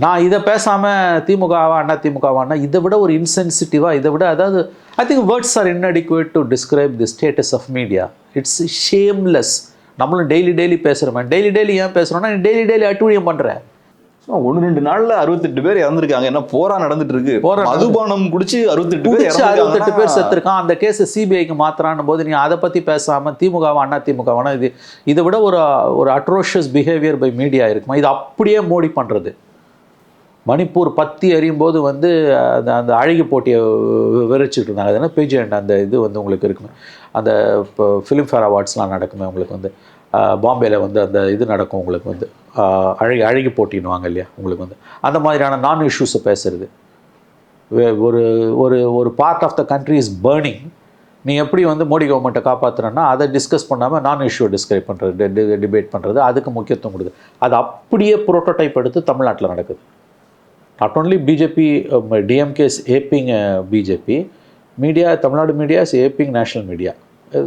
B: நான் இதை பேசாமல் திமுகவா அதிமுகவானா இதை விட ஒரு இன்சென்சிட்டிவாக, இதை விட, அதாவது I think words are inadequate to describe the status of media. It's shameless. நம்மளும் டெய்லி பேசுகிறோமே, டெய்லி ஏன் பேசுகிறோன்னா டெய்லி அட்டூழியம் பண்ணுறேன்.
A: 1-2 நாள்ல 68 பேர் இறந்துருக்காங்க. என்ன போரா நடந்துட்டு இருக்கு?
B: போரா
A: மதுபானம் குடிச்சு 68 பேர்
B: குடிச்சு 68 பேர்
A: இறந்துருக்காங்க.
B: செத்துருக்கான். அந்த கேஸ் சிபிஐக்கு மாத்துறான்னு போது நீ அதை பத்தி பேசாம திமுகவா அண்ணா திமுகவானா இதை விட ஒரு அட்ரோஷியஸ் பிஹேவியர் பை மீடியா இருக்குமா? இது அப்படியே மோடி பண்றது. மணிப்பூர் பத்தி எறியும் போது வந்து அந்த அழகி போட்டியை விவரிச்சுட்டு இருந்தாங்க. அது என்ன பேஜ் அந்த இது வந்து உங்களுக்கு இருக்குமே, அந்த இப்போ ஃபிலிம்ஃபேர் அவார்ட்ஸ்லாம் நடக்குமே உங்களுக்கு வந்து பாம்பேயில் வந்து அந்த இது நடக்கும் உங்களுக்கு வந்து அழகி போட்டின்னுவாங்க இல்லையா உங்களுக்கு வந்து அந்த மாதிரியான நான் இஷ்யூஸை பேசுறது. ஒரு ஒரு ஒரு part of the country is burning. நீ எப்படி வந்து மோடி கவர்மெண்ட்டை காப்பாற்றுறன்னா அதை டிஸ்கஸ் பண்ணாமல் நான் இஷ்யூ டிஸ்கிரைப் பண்ணுறது, டிபேட் பண்ணுறது, அதுக்கு முக்கியத்துவம் கொடுக்குது. அது அப்படியே ப்ரோட்டோடைப் எடுத்து தமிழ்நாட்டில் நடக்குது. Not only BJP, DMK is aping BJP, media, Tamil media is aping national media.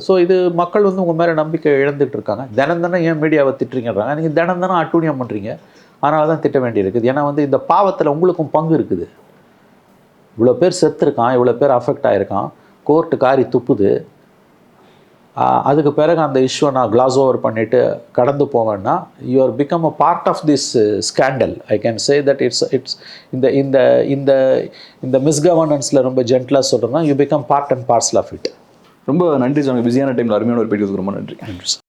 B: So இது மக்கள் வந்து உங்கள் மேலே நம்பிக்கை இழந்துட்டு இருக்காங்க. தினம் ஏன் மீடியாவை திட்டுறீங்கன்றாங்க. நீங்கள் தினம் அட்டூழியம் பண்ணுறீங்க. அதனால தான் திட்ட வேண்டியிருக்குது. ஏன்னா வந்து இந்த பாவத்தில் உங்களுக்கும் பங்கு இருக்குது. இவ்வளோ பேர் செத்துருக்கான், இவ்வளோ பேர் அஃபெக்ட் ஆகிருக்கான், கோர்ட்டு காரி துப்புது. அதுக்கு பிறகு அந்த இஷ்யூவை நான் கிளாஸ் ஓவர் பண்ணிவிட்டு கடந்து போவேன்னா you are become a part of this scandal. I can say that it's இந்த இந்த இந்த இந்த மிஸ்கவர்னன்ஸில் ரொம்ப ஜென்டலாக சொல்கிறேன்னா you become part and parcel of it.
A: ரொம்ப நன்றி சார். பிஸியான டைமில் அருமையான ஒரு பேட்டி கொடுத்து ரொம்ப நன்றி.
B: நன்றி சார்.